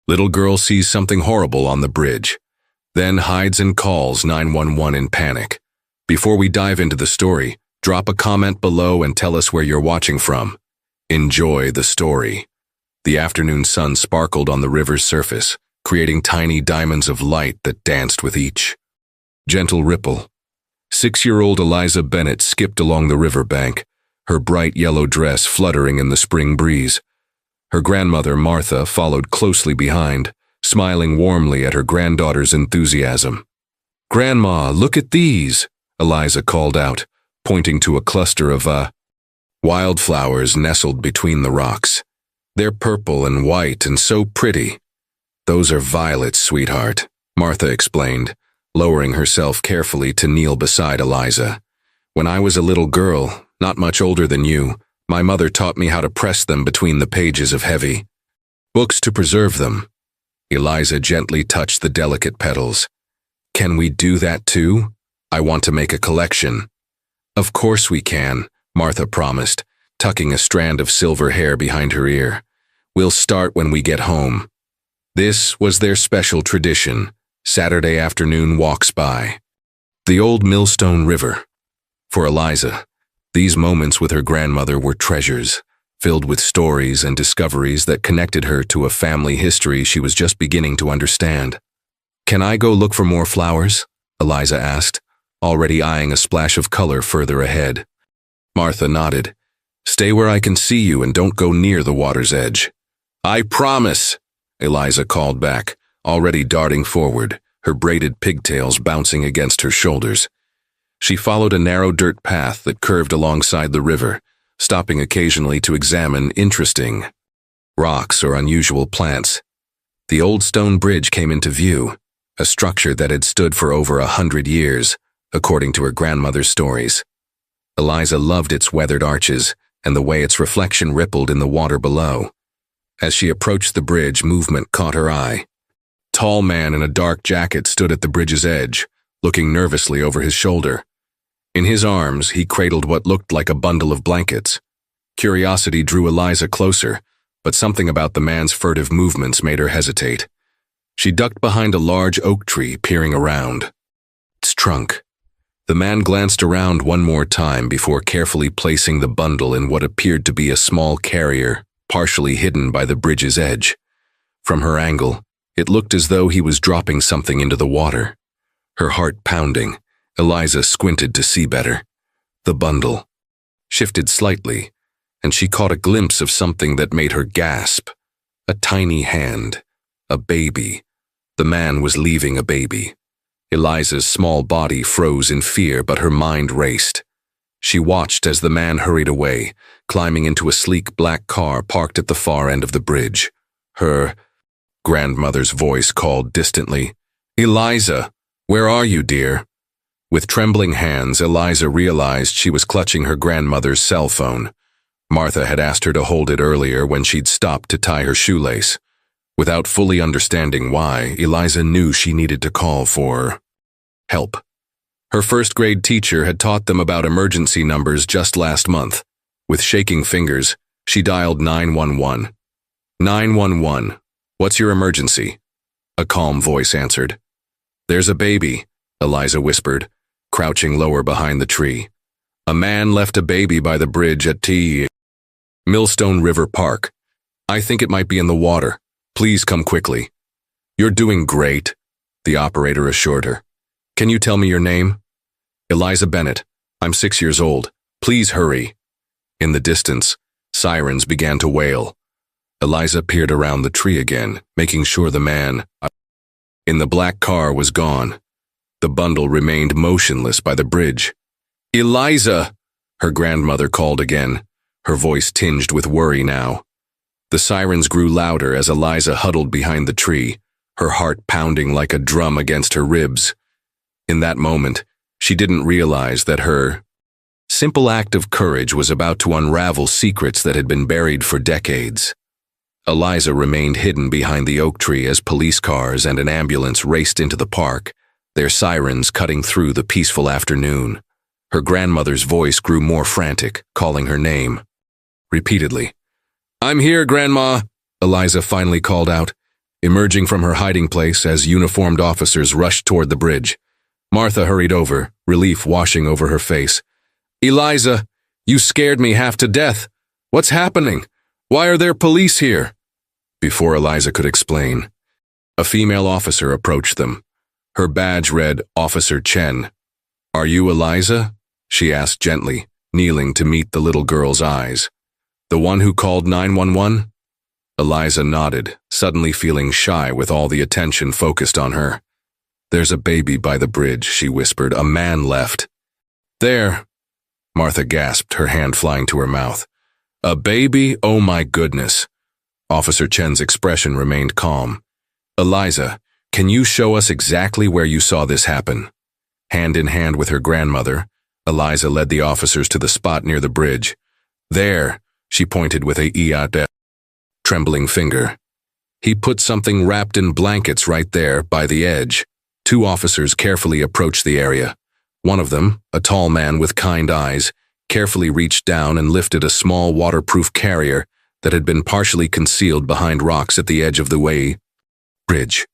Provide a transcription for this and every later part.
Little girl sees something horrible on the bridge, then hides and calls 911 in panic. Before we dive into the story, drop a comment below and tell us where you're watching from. Enjoy the story. The afternoon sun sparkled on the river's surface, creating tiny diamonds of light that danced with each gentle ripple. 6-year-old Eliza Bennett skipped along the riverbank, her bright yellow dress fluttering in the spring breeze. Her grandmother, Martha, followed closely behind, smiling warmly at her granddaughter's enthusiasm. "Grandma, look at these," Eliza called out, pointing to a cluster of wildflowers nestled between the rocks. "They're purple and white and so pretty." "Those are violets, sweetheart," Martha explained, lowering herself carefully to kneel beside Eliza. "When I was a little girl, not much older than you, my mother taught me how to press them between the pages of heavy books to preserve them." Eliza gently touched the delicate petals. "Can we do that too? I want to make a collection." "Of course we can," Martha promised, tucking a strand of silver hair behind her ear. "We'll start when we get home." This was their special tradition, Saturday afternoon walks by the old Millstone River. For Eliza, these moments with her grandmother were treasures, filled with stories and discoveries that connected her to a family history she was just beginning to understand. "Can I go look for more flowers?" Eliza asked, already eyeing a splash of color further ahead. Martha nodded. "Stay where I can see you and don't go near the water's edge." "I promise," Eliza called back, already darting forward, her braided pigtails bouncing against her shoulders. She followed a narrow dirt path that curved alongside the river, stopping occasionally to examine interesting rocks or unusual plants. The old stone bridge came into view, a structure that had stood for over 100 years, according to her grandmother's stories. Eliza loved its weathered arches and the way its reflection rippled in the water below. As she approached the bridge, movement caught her eye. A tall man in a dark jacket stood at the bridge's edge, looking nervously over his shoulder. In his arms, he cradled what looked like a bundle of blankets. Curiosity drew Eliza closer, but something about the man's furtive movements made her hesitate. She ducked behind a large oak tree, peering around its trunk. The man glanced around one more time before carefully placing the bundle in what appeared to be a small carrier, partially hidden by the bridge's edge. From her angle, it looked as though he was dropping something into the water. Her heart pounding, Eliza squinted to see better. The bundle shifted slightly, and she caught a glimpse of something that made her gasp. A tiny hand. A baby. The man was leaving a baby. Eliza's small body froze in fear, but her mind raced. She watched as the man hurried away, climbing into a sleek black car parked at the far end of the bridge. Her grandmother's voice called distantly, "Eliza, where are you, dear?" With trembling hands, Eliza realized she was clutching her grandmother's cell phone. Martha had asked her to hold it earlier when she'd stopped to tie her shoelace. Without fully understanding why, Eliza knew she needed to call for help. Her first-grade teacher had taught them about emergency numbers just last month. With shaking fingers, she dialed 911. 911, what's your emergency?" A calm voice answered. "There's a baby," Eliza whispered, crouching lower behind the tree. "A man left a baby by the bridge at Millstone River Park. I think it might be in the water. Please come quickly." "You're doing great," the operator assured her. "Can you tell me your name?" "Eliza Bennett. I'm 6 years old. Please hurry." In the distance, sirens began to wail. Eliza peered around the tree again, making sure the man in the black car was gone. The bundle remained motionless by the bridge. "Eliza!" her grandmother called again, her voice tinged with worry now. The sirens grew louder as Eliza huddled behind the tree, her heart pounding like a drum against her ribs. In that moment, she didn't realize that her simple act of courage was about to unravel secrets that had been buried for decades. Eliza remained hidden behind the oak tree as police cars and an ambulance raced into the park, their sirens cutting through the peaceful afternoon. Her grandmother's voice grew more frantic, calling her name. Repeatedly. "I'm here, Grandma," Eliza finally called out. emerging from her hiding place as uniformed officers rushed toward the bridge. Martha hurried over, relief washing over her face. "Eliza, you scared me half to death. What's happening? Why are there police here?" Before Eliza could explain, a female officer approached them. Her badge read Officer Chen. "Are you Eliza?" she asked gently, kneeling to meet the little girl's eyes. "The one who called 911? Eliza nodded, suddenly feeling shy with all the attention focused on her. "There's a baby by the bridge," she whispered. "A man left." "There," Martha gasped, her hand flying to her mouth. "A baby? Oh my goodness." Officer Chen's expression remained calm. "Eliza, can you show us exactly where you saw this happen?" Hand in hand with her grandmother, Eliza led the officers to the spot near the bridge. "There," she pointed with a trembling finger. "He put something wrapped in blankets right there, by the edge." Two officers carefully approached the area. One of them, a tall man with kind eyes, carefully reached down and lifted a small waterproof carrier that had been partially concealed behind rocks at the edge of the bridge.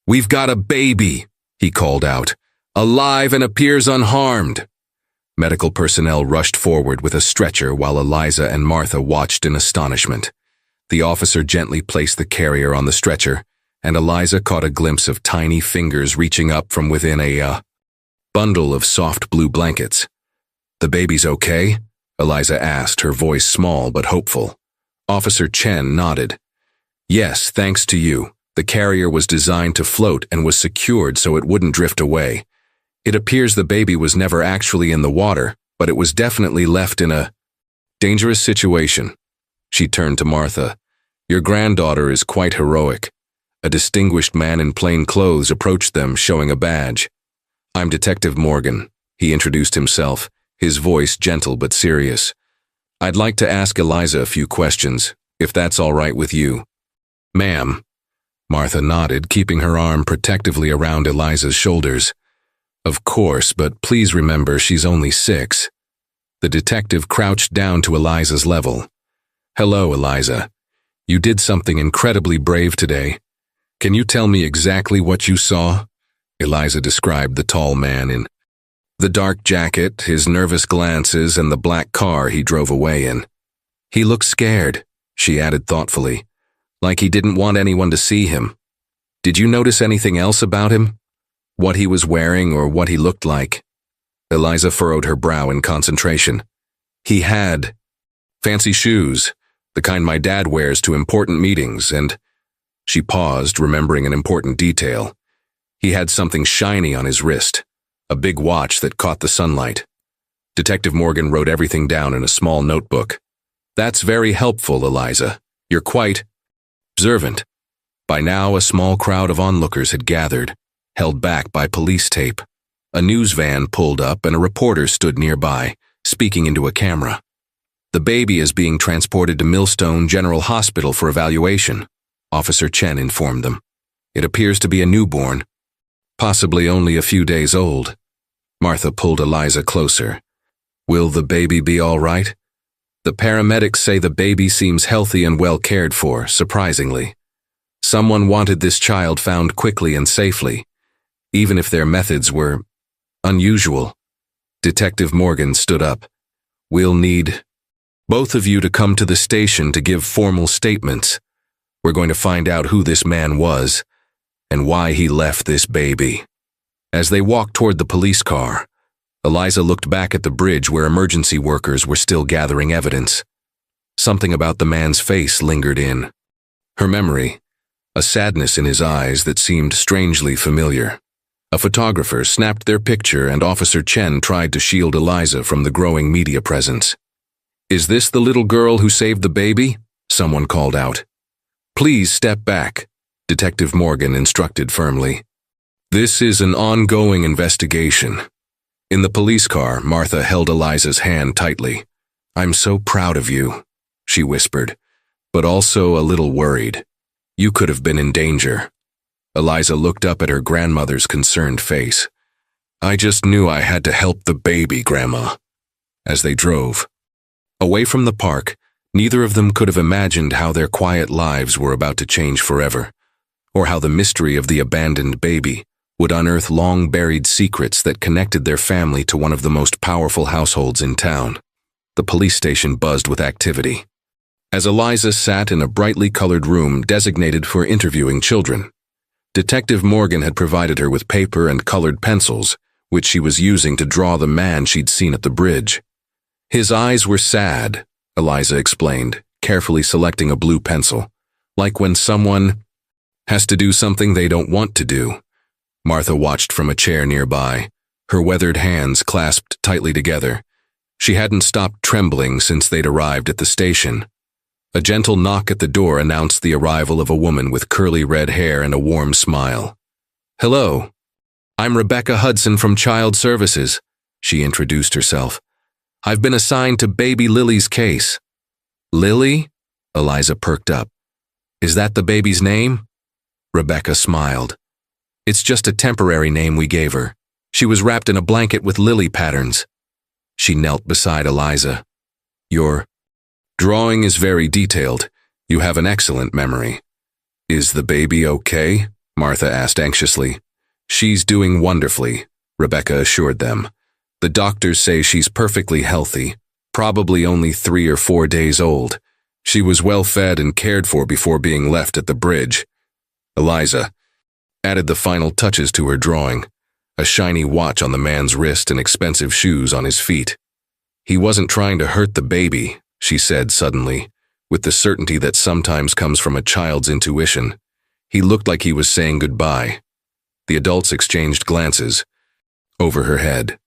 "We've got a baby," he called out, "alive and appears unharmed." Medical personnel rushed forward with a stretcher while Eliza and Martha watched in astonishment. The officer gently placed the carrier on the stretcher, and Eliza caught a glimpse of tiny fingers reaching up from within a bundle of soft blue blankets. "The baby's okay?" Eliza asked, her voice small but hopeful. Officer Chen nodded. "Yes, thanks to you. The carrier was designed to float and was secured so it wouldn't drift away. It appears the baby was never actually in the water, but it was definitely left in a dangerous situation." She turned to Martha. "Your granddaughter is quite heroic." A distinguished man in plain clothes approached them, showing a badge. "I'm Detective Morgan," he introduced himself, his voice gentle but serious. "I'd like to ask Eliza a few questions, if that's all right with you." "Ma'am." Martha nodded, keeping her arm protectively around Eliza's shoulders. "Of course, but please remember she's only 6. The detective crouched down to Eliza's level. "Hello, Eliza. You did something incredibly brave today. Can you tell me exactly what you saw?" Eliza described the tall man in the dark jacket, his nervous glances, and the black car he drove away in. "He looked scared," she added thoughtfully, "like he didn't want anyone to see him. Did you notice anything else about him? What he was wearing or what he looked like?" Eliza furrowed her brow in concentration. "He had fancy shoes, the kind my dad wears to important meetings, and—" She paused, remembering an important detail. "He had something shiny on his wrist, a big watch that caught the sunlight." Detective Morgan wrote everything down in a small notebook. "That's very helpful, Eliza. You're quite observant." By now, a small crowd of onlookers had gathered, held back by police tape. A news van pulled up and a reporter stood nearby, speaking into a camera. "The baby is being transported to Millstone General Hospital for evaluation," Officer Chen informed them. "It appears to be a newborn, possibly only a few days old." Martha pulled Eliza closer. "Will the baby be all right?" "The paramedics say the baby seems healthy and well cared for, surprisingly. Someone wanted this child found quickly and safely, even if their methods were unusual." Detective Morgan stood up. "We'll need both of you to come to the station to give formal statements. We're going to find out who this man was and why he left this baby." As they walked toward the police car, Eliza looked back at the bridge where emergency workers were still gathering evidence. Something about the man's face lingered in her memory, a sadness in his eyes that seemed strangely familiar. A photographer snapped their picture and Officer Chen tried to shield Eliza from the growing media presence. "Is this the little girl who saved the baby?" someone called out. "Please step back," Detective Morgan instructed firmly. "This is an ongoing investigation." In the police car, Martha held Eliza's hand tightly. "I'm so proud of you," she whispered, "but also a little worried. You could have been in danger." Eliza looked up at her grandmother's concerned face. "I just knew I had to help the baby, Grandma." As they drove away from the park, neither of them could have imagined how their quiet lives were about to change forever. or how the mystery of the abandoned baby would unearth long-buried secrets that connected their family to one of the most powerful households in town. The police station buzzed with activity, as Eliza sat in a brightly colored room designated for interviewing children. Detective Morgan had provided her with paper and colored pencils, which she was using to draw the man she'd seen at the bridge. His eyes were sad, Eliza explained, carefully selecting a blue pencil, like when someone has to do something they don't want to do. Martha watched from a chair nearby, her weathered hands clasped tightly together. She hadn't stopped trembling since they'd arrived at the station. A gentle knock at the door announced the arrival of a woman with curly red hair and a warm smile. "Hello. I'm Rebecca Hudson from Child Services," she introduced herself. "I've been assigned to baby Lily's case." "Lily?" Eliza perked up. "Is that the baby's name?" Rebecca smiled. "It's just a temporary name we gave her. She was wrapped in a blanket with lily patterns." She knelt beside Eliza. "Your drawing is very detailed. You have an excellent memory." "Is the baby okay?" Martha asked anxiously. "She's doing wonderfully," Rebecca assured them. "The doctors say she's perfectly healthy, probably only 3 or 4 days old. She was well fed and cared for before being left at the bridge." Eliza added the final touches to her drawing, a shiny watch on the man's wrist and expensive shoes on his feet. "He wasn't trying to hurt the baby," she said suddenly, with the certainty that sometimes comes from a child's intuition. "He looked like he was saying goodbye." The adults exchanged glances over her head.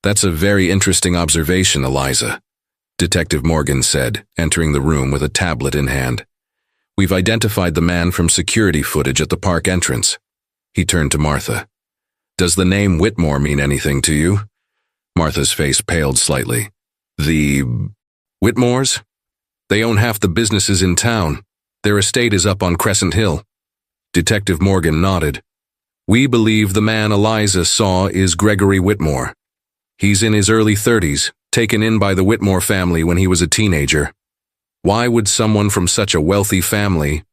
"That's a very interesting observation, Eliza," Detective Morgan said, entering the room with a tablet in hand. "We've identified the man from security footage at the park entrance." He turned to Martha. "Does the name Whitmore mean anything to you?" Martha's face paled slightly. "The Whitmores? They own half the businesses in town. Their estate is up on Crescent Hill." Detective Morgan nodded. "We believe the man Eliza saw is Gregory Whitmore. He's in his early 30s, taken in by the Whitmore family when he was a teenager. Why would someone from such a wealthy family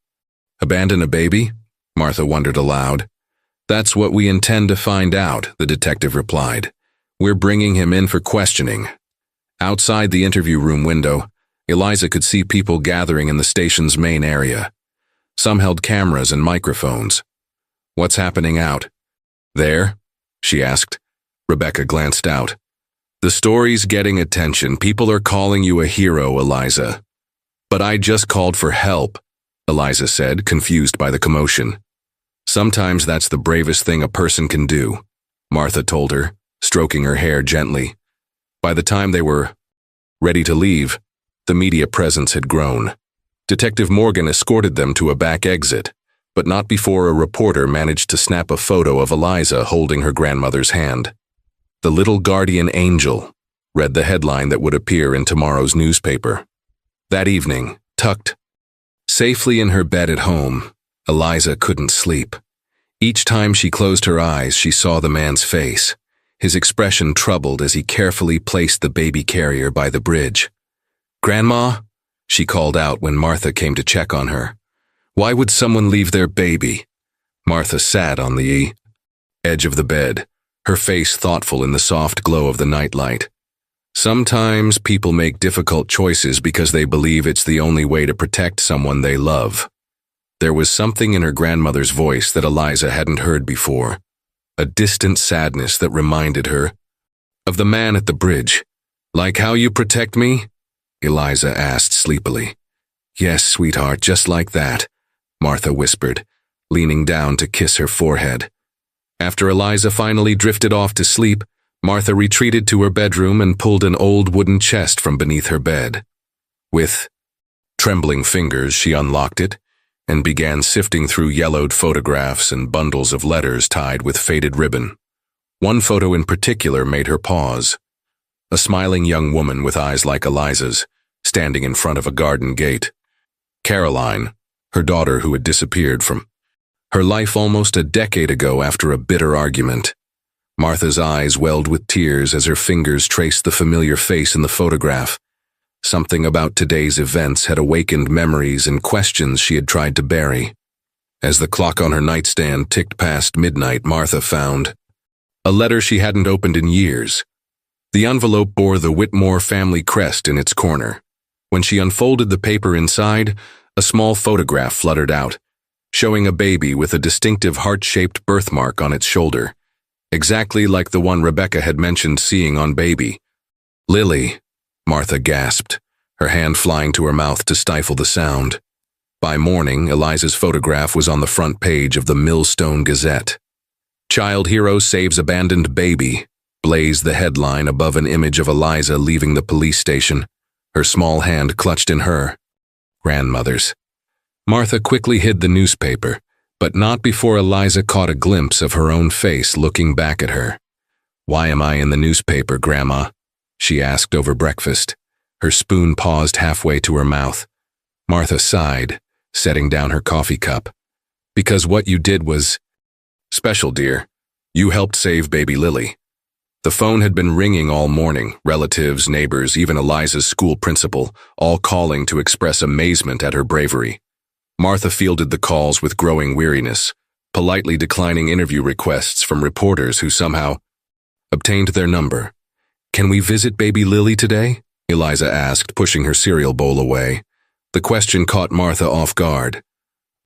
abandon a baby?" Martha wondered aloud. "That's what we intend to find out," the detective replied. "We're bringing him in for questioning." Outside the interview room window, Eliza could see people gathering in the station's main area. Some held cameras and microphones. "What's happening out there?" she asked. Rebecca glanced out. "The story's getting attention. People are calling you a hero, Eliza." "But I just called for help," Eliza said, confused by the commotion. "Sometimes that's the bravest thing a person can do," Martha told her, stroking her hair gently. By the time they were ready to leave, the media presence had grown. Detective Morgan escorted them to a back exit, but not before a reporter managed to snap a photo of Eliza holding her grandmother's hand. "The Little Guardian Angel," read the headline that would appear in tomorrow's newspaper. That evening, tucked safely in her bed at home, Eliza couldn't sleep. Each time she closed her eyes, she saw the man's face, his expression troubled as he carefully placed the baby carrier by the bridge. "Grandma?" she called out when Martha came to check on her. "Why would someone leave their baby?" Martha sat on the edge of the bed, her face thoughtful in the soft glow of the nightlight. "Sometimes people make difficult choices because they believe it's the only way to protect someone they love." There was something in her grandmother's voice that Eliza hadn't heard before, a distant sadness that reminded her of the man at the bridge. "Like how you protect me?" Eliza asked sleepily. "Yes, sweetheart, just like that," Martha whispered, leaning down to kiss her forehead. After Eliza finally drifted off to sleep, Martha retreated to her bedroom and pulled an old wooden chest from beneath her bed. With trembling fingers, she unlocked it and began sifting through yellowed photographs and bundles of letters tied with faded ribbon. One photo in particular made her pause. A smiling young woman with eyes like Eliza's, standing in front of a garden gate. Caroline, her daughter who had disappeared from her life almost a decade ago after a bitter argument. Martha's eyes welled with tears as her fingers traced the familiar face in the photograph. Something about today's events had awakened memories and questions she had tried to bury. As the clock on her nightstand ticked past midnight, Martha found a letter she hadn't opened in years. The envelope bore the Whitmore family crest in its corner. When she unfolded the paper inside, a small photograph fluttered out, showing a baby with a distinctive heart-shaped birthmark on its shoulder, exactly like the one Rebecca had mentioned seeing on Baby. "Lily," Martha gasped, her hand flying to her mouth to stifle the sound. By morning, Eliza's photograph was on the front page of the Millstone Gazette. "Child hero saves abandoned baby," blazed the headline above an image of Eliza leaving the police station, her small hand clutched in her grandmother's. Martha quickly hid the newspaper, but not before Eliza caught a glimpse of her own face looking back at her. "Why am I in the newspaper, Grandma?" she asked over breakfast. Her spoon paused halfway to her mouth. Martha sighed, setting down her coffee cup. "Because what you did was special, dear. You helped save baby Lily." The phone had been ringing all morning, relatives, neighbors, even Eliza's school principal, all calling to express amazement at her bravery. Martha fielded the calls with growing weariness, politely declining interview requests from reporters who somehow obtained their number. "Can we visit baby Lily today?" Eliza asked, pushing her cereal bowl away. The question caught Martha off guard.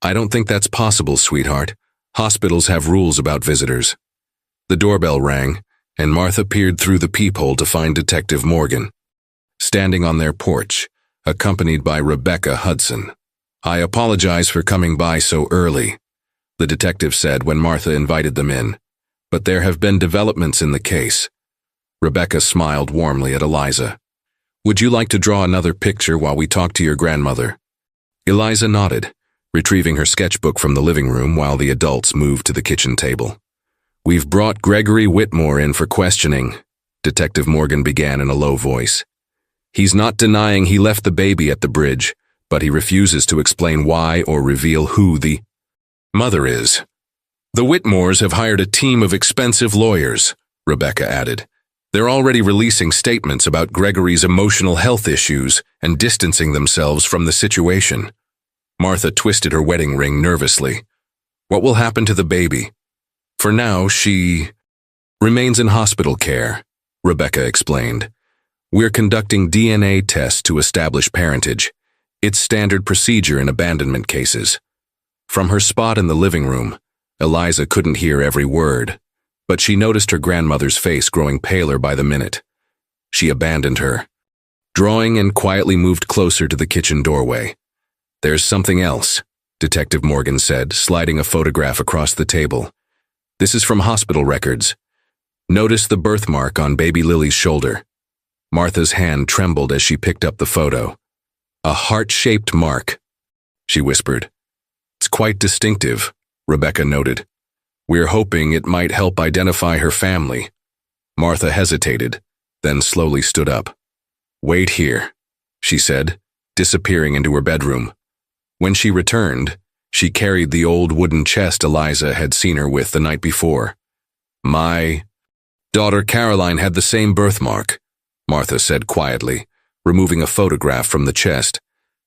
"I don't think that's possible, sweetheart. Hospitals have rules about visitors." The doorbell rang, and Martha peered through the peephole to find Detective Morgan, standing on their porch, accompanied by Rebecca Hudson. "I apologize for coming by so early," the detective said when Martha invited them in, "but there have been developments in the case." Rebecca smiled warmly at Eliza. "Would you like to draw another picture while we talk to your grandmother?" Eliza nodded, retrieving her sketchbook from the living room while the adults moved to the kitchen table. "We've brought Gregory Whitmore in for questioning," Detective Morgan began in a low voice. "He's not denying he left the baby at the bridge, but he refuses to explain why or reveal who the mother is. The Whitmores have hired a team of expensive lawyers," Rebecca added. "They're already releasing statements about Gregory's emotional health issues and distancing themselves from the situation." Martha twisted her wedding ring nervously. "What will happen to the baby?" "For now, she remains in hospital care," Rebecca explained. "We're conducting DNA tests to establish parentage. It's standard procedure in abandonment cases." From her spot in the living room, Eliza couldn't hear every word, but she noticed her grandmother's face growing paler by the minute. She abandoned her, drawing and quietly moved closer to the kitchen doorway. "There's something else," Detective Morgan said, sliding a photograph across the table. "This is from hospital records. Notice the birthmark on baby Lily's shoulder." Martha's hand trembled as she picked up the photo. "A heart-shaped mark," she whispered. "It's quite distinctive," Rebecca noted. "We're hoping it might help identify her family." Martha hesitated, then slowly stood up. "Wait here," she said, disappearing into her bedroom. When she returned, she carried the old wooden chest Eliza had seen her with the night before. "My daughter Caroline had the same birthmark," Martha said quietly, removing a photograph from the chest.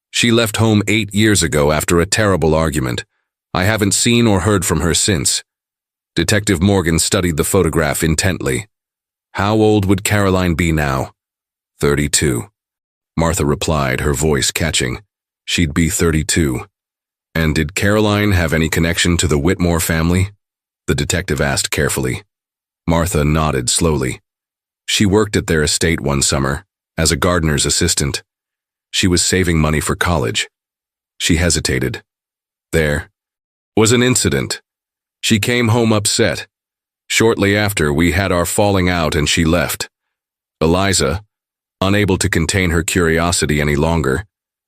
"She left home 8 years ago after a terrible argument. I haven't seen or heard from her since." Detective Morgan studied the photograph intently. "How old would Caroline be now?" 32. Martha replied, her voice catching. "She'd be 32. "And did Caroline have any connection to the Whitmore family?" the detective asked carefully. Martha nodded slowly. "She worked at their estate one summer, as a gardener's assistant. She was saving money for college." She hesitated. "There was an incident. She came home upset. Shortly after, we had our falling out and she left." Eliza, unable to contain her curiosity any longer,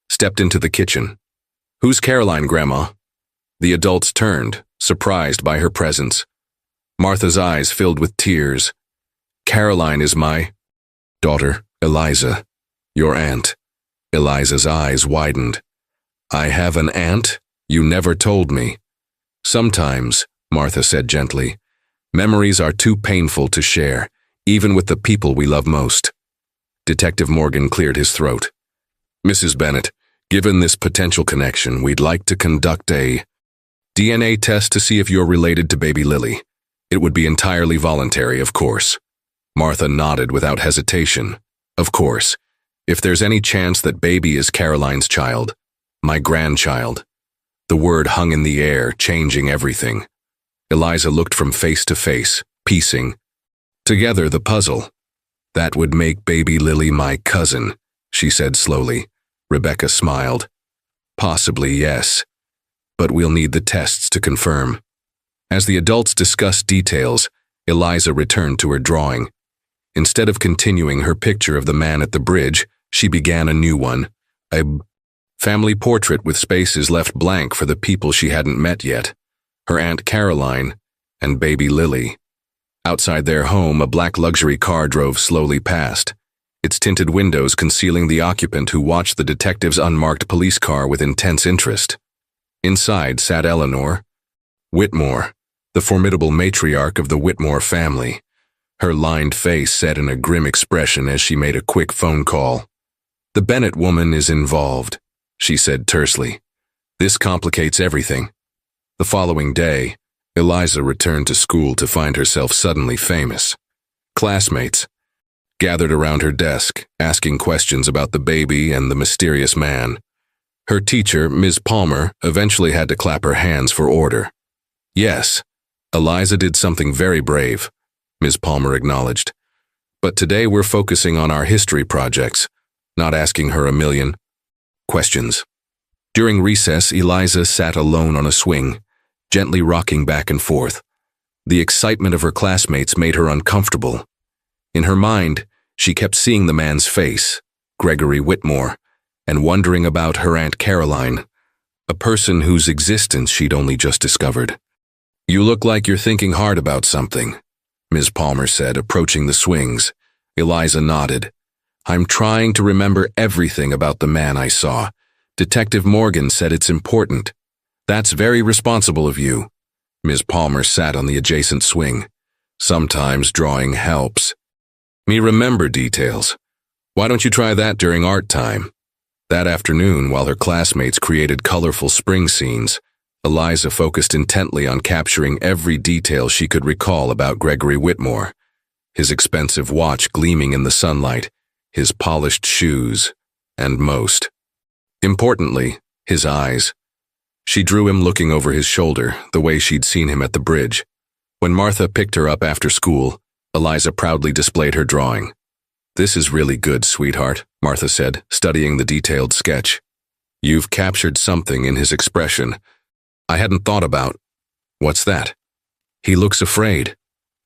stepped into the kitchen. "Who's Caroline, Grandma?" The adults turned, surprised by her presence. Martha's eyes filled with tears. "Caroline is my daughter, Eliza. Your aunt." Eliza's eyes widened. "I have an aunt? You never told me." "Sometimes," Martha said gently, "memories are too painful to share, even with the people we love most." Detective Morgan cleared his throat. "Mrs. Bennett, given this potential connection, we'd like to conduct a DNA test to see if you're related to baby Lily. It would be entirely voluntary, of course. Martha nodded without hesitation. Of course. If there's any chance that baby is Caroline's child, my grandchild. The word hung in the air, changing everything. Eliza looked from face to face, piecing together the puzzle. That would make baby Lily my cousin, she said slowly. Rebecca smiled. Possibly, yes. But we'll need the tests to confirm. As the adults discussed details, Eliza returned to her drawing. Instead of continuing her picture of the man at the bridge, she began a new one, a family portrait with spaces left blank for the people she hadn't met yet, her Aunt Caroline and baby Lily. Outside their home, a black luxury car drove slowly past, its tinted windows concealing the occupant who watched the detective's unmarked police car with intense interest. Inside sat Eleanor Whitmore, the formidable matriarch of the Whitmore family. Her lined face set in a grim expression as she made a quick phone call. "The Bennett woman is involved," she said tersely. "This complicates everything." The following day, Eliza returned to school to find herself suddenly famous. Classmates gathered around her desk, asking questions about the baby and the mysterious man. Her teacher, Ms. Palmer, eventually had to clap her hands for order. "Yes, Eliza did something very brave," Ms. Palmer acknowledged. "But today we're focusing on our history projects, not asking her a million questions." During recess, Eliza sat alone on a swing, gently rocking back and forth. The excitement of her classmates made her uncomfortable. In her mind, she kept seeing the man's face, Gregory Whitmore, and wondering about her Aunt Caroline, a person whose existence she'd only just discovered. "You look like you're thinking hard about something," Ms. Palmer said, approaching the swings. Eliza nodded. "I'm trying to remember everything about the man I saw. Detective Morgan said it's important." "That's very responsible of you." Ms. Palmer sat on the adjacent swing. "Sometimes drawing helps me remember details. Why don't you try that during art time?" That afternoon, while her classmates created colorful spring scenes, Eliza focused intently on capturing every detail she could recall about Gregory Whitmore. His expensive watch gleaming in the sunlight, his polished shoes, and most importantly, his eyes. She drew him looking over his shoulder, the way she'd seen him at the bridge. When Martha picked her up after school, Eliza proudly displayed her drawing. "This is really good, sweetheart," Martha said, studying the detailed sketch. "You've captured something in his expression I hadn't thought about." "What's that?" "He looks afraid,"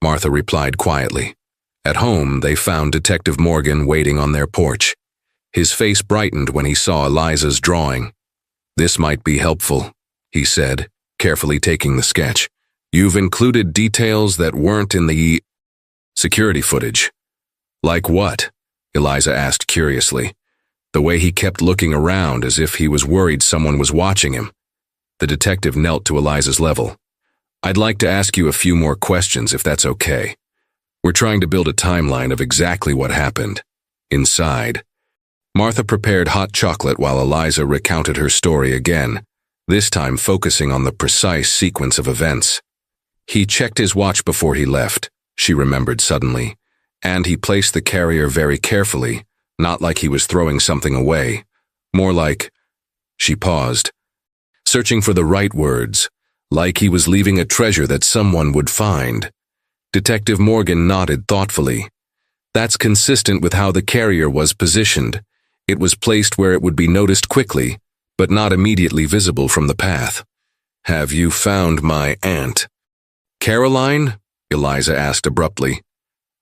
Martha replied quietly. At home, they found Detective Morgan waiting on their porch. His face brightened when he saw Eliza's drawing. "This might be helpful," he said, carefully taking the sketch. "You've included details that weren't in the security footage." "Like what?" Eliza asked curiously. "The way he kept looking around as if he was worried someone was watching him." The detective knelt to Eliza's level. "I'd like to ask you a few more questions if that's okay. We're trying to build a timeline of exactly what happened. Inside." Martha prepared hot chocolate while Eliza recounted her story again, this time focusing on the precise sequence of events. "He checked his watch before he left," she remembered suddenly, "and he placed the carrier very carefully, not like he was throwing something away. More like—" She paused, searching for the right words, "like he was leaving a treasure that someone would find." Detective Morgan nodded thoughtfully. "That's consistent with how the carrier was positioned. It was placed where it would be noticed quickly, but not immediately visible from the path." "Have you found my aunt Caroline?" Eliza asked abruptly.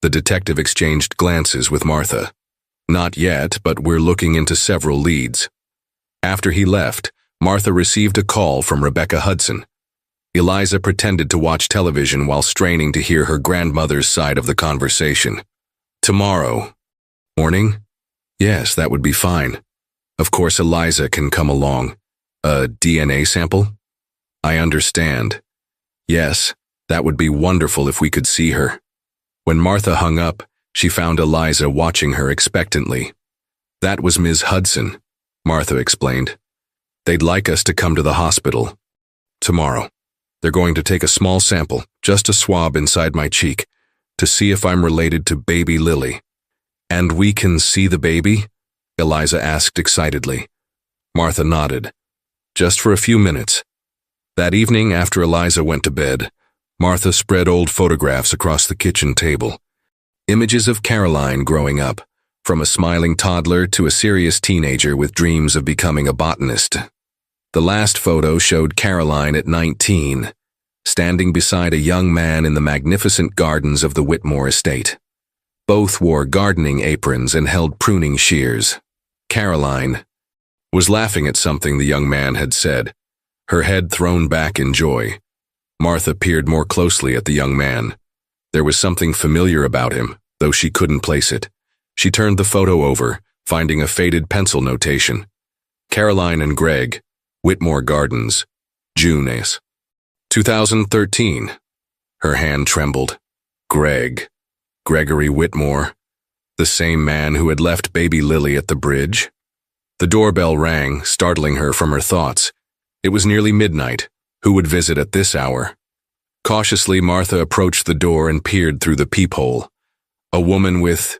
The detective exchanged glances with Martha. "Not yet, but we're looking into several leads." After he left, Martha received a call from Rebecca Hudson. Eliza pretended to watch television while straining to hear her grandmother's side of the conversation. "Tomorrow morning? Yes, that would be fine. Of course Eliza can come along. A DNA sample?" "I understand. Yes, that would be wonderful if we could see her." When Martha hung up, she found Eliza watching her expectantly. "That was Ms. Hudson," Martha explained. "They'd like us to come to the hospital tomorrow." They're going to take a small sample, just a swab inside my cheek, to see if I'm related to baby Lily. And we can see the baby? Eliza asked excitedly. Martha nodded. Just for a few minutes. That evening, after Eliza went to bed, Martha spread old photographs across the kitchen table. Images of Caroline growing up, from a smiling toddler to a serious teenager with dreams of becoming a botanist. The last photo showed Caroline at 19, standing beside a young man in the magnificent gardens of the Whitmore estate. Both wore gardening aprons and held pruning shears. Caroline was laughing at something the young man had said, her head thrown back in joy. Martha peered more closely at the young man. There was something familiar about him, though she couldn't place it. She turned the photo over, finding a faded pencil notation. Caroline and Greg, Whitmore Gardens, June 2013. Her hand trembled. Gregory Whitmore, the same man who had left baby Lily at the bridge. The doorbell rang, startling her from her thoughts. It was nearly midnight. Who would visit at this hour? Cautiously, Martha approached the door and peered through the peephole. A woman with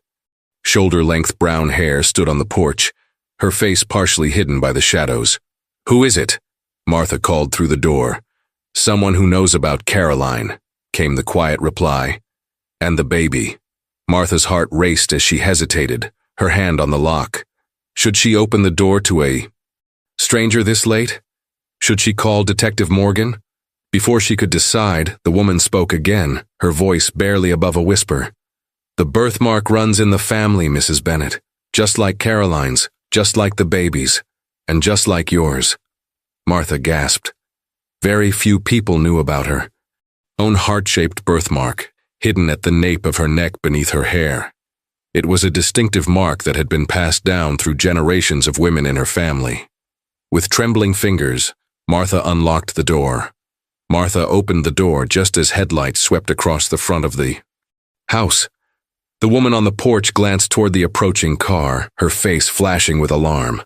shoulder-length brown hair stood on the porch, her face partially hidden by the shadows. "Who is it?" Martha called through the door. "Someone who knows about Caroline," came the quiet reply. "And the baby." Martha's heart raced as she hesitated, her hand on the lock. Should she open the door to a stranger this late? Should she call Detective Morgan? Before she could decide, the woman spoke again, her voice barely above a whisper. "The birthmark runs in the family, Mrs. Bennett. Just like Caroline's, just like the baby's, and just like yours." Martha gasped. Very few people knew about her own heart-shaped birthmark, hidden at the nape of her neck beneath her hair. It was a distinctive mark that had been passed down through generations of women in her family. With trembling fingers, Martha unlocked the door. Martha opened the door just as headlights swept across the front of the house. The woman on the porch glanced toward the approaching car, her face flashing with alarm.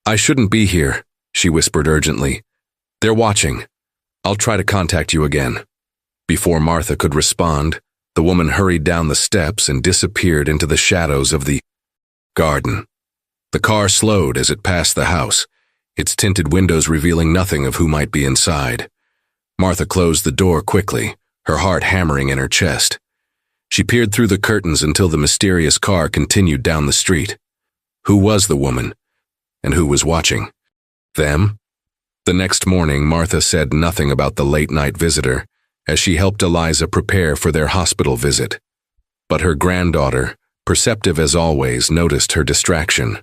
"I shouldn't be here," she whispered urgently. "They're watching. I'll try to contact you again." Before Martha could respond, the woman hurried down the steps and disappeared into the shadows of the garden. The car slowed as it passed the house, its tinted windows revealing nothing of who might be inside. Martha closed the door quickly, her heart hammering in her chest. She peered through the curtains until the mysterious car continued down the street. Who was the woman? And who was watching? Them? The next morning, Martha said nothing about the late-night visitor, as she helped Eliza prepare for their hospital visit. But her granddaughter, perceptive as always, noticed her distraction.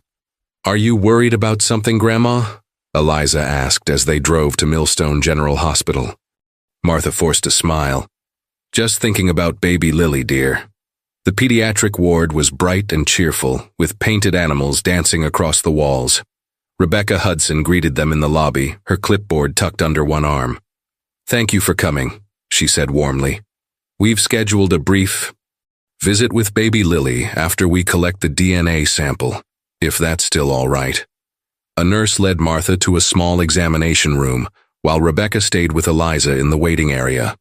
"Are you worried about something, Grandma?" Eliza asked as they drove to Millstone General Hospital. Martha forced a smile. "Just thinking about baby Lily, dear." The pediatric ward was bright and cheerful, with painted animals dancing across the walls. Rebecca Hudson greeted them in the lobby, her clipboard tucked under one arm. "Thank you for coming," she said warmly. "We've scheduled a brief visit with baby Lily after we collect the DNA sample, if that's still all right." A nurse led Martha to a small examination room, while Rebecca stayed with Eliza in the waiting area.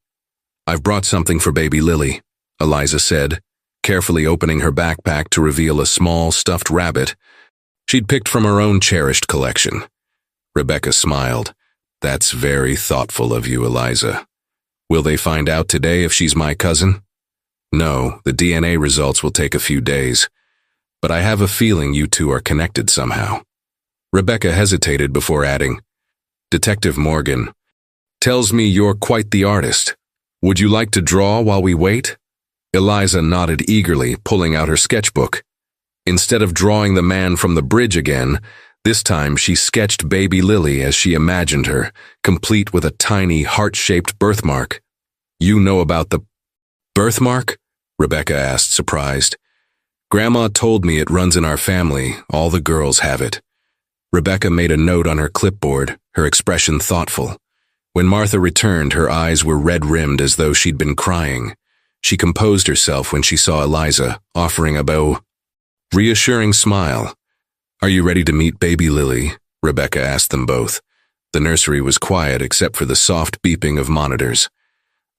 "I've brought something for baby Lily," Eliza said, carefully opening her backpack to reveal a small stuffed rabbit she'd picked from her own cherished collection. Rebecca smiled. "That's very thoughtful of you, Eliza. Will they find out today if she's my cousin?" "No, the DNA results will take a few days. But I have a feeling you two are connected somehow." Rebecca hesitated before adding, "Detective Morgan tells me you're quite the artist. Would you like to draw while we wait?" Eliza nodded eagerly, pulling out her sketchbook. Instead of drawing the man from the bridge again, this time she sketched baby Lily as she imagined her, complete with a tiny heart-shaped birthmark. "You know about the birthmark?" Rebecca asked, surprised. "Grandma told me it runs in our family. All the girls have it." Rebecca made a note on her clipboard, her expression thoughtful. When Martha returned, her eyes were red-rimmed as though she'd been crying. She composed herself when she saw Eliza, offering a reassuring smile. "Are you ready to meet baby Lily?" Rebecca asked them both. The nursery was quiet except for the soft beeping of monitors.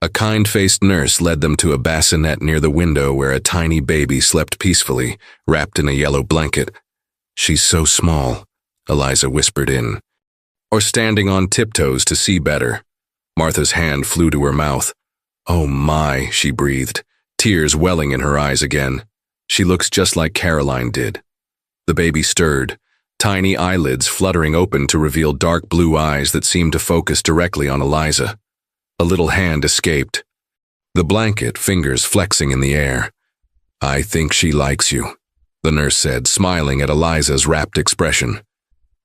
A kind-faced nurse led them to a bassinet near the window where a tiny baby slept peacefully, wrapped in a yellow blanket. "She's so small," Eliza whispered in. "Or standing on tiptoes to see better." Martha's hand flew to her mouth. "Oh my," she breathed, tears welling in her eyes again. "She looks just like Caroline did." The baby stirred, tiny eyelids fluttering open to reveal dark blue eyes that seemed to focus directly on Eliza. A little hand escaped. The blanket, fingers flexing in the air. "I think she likes you," the nurse said, smiling at Eliza's rapt expression.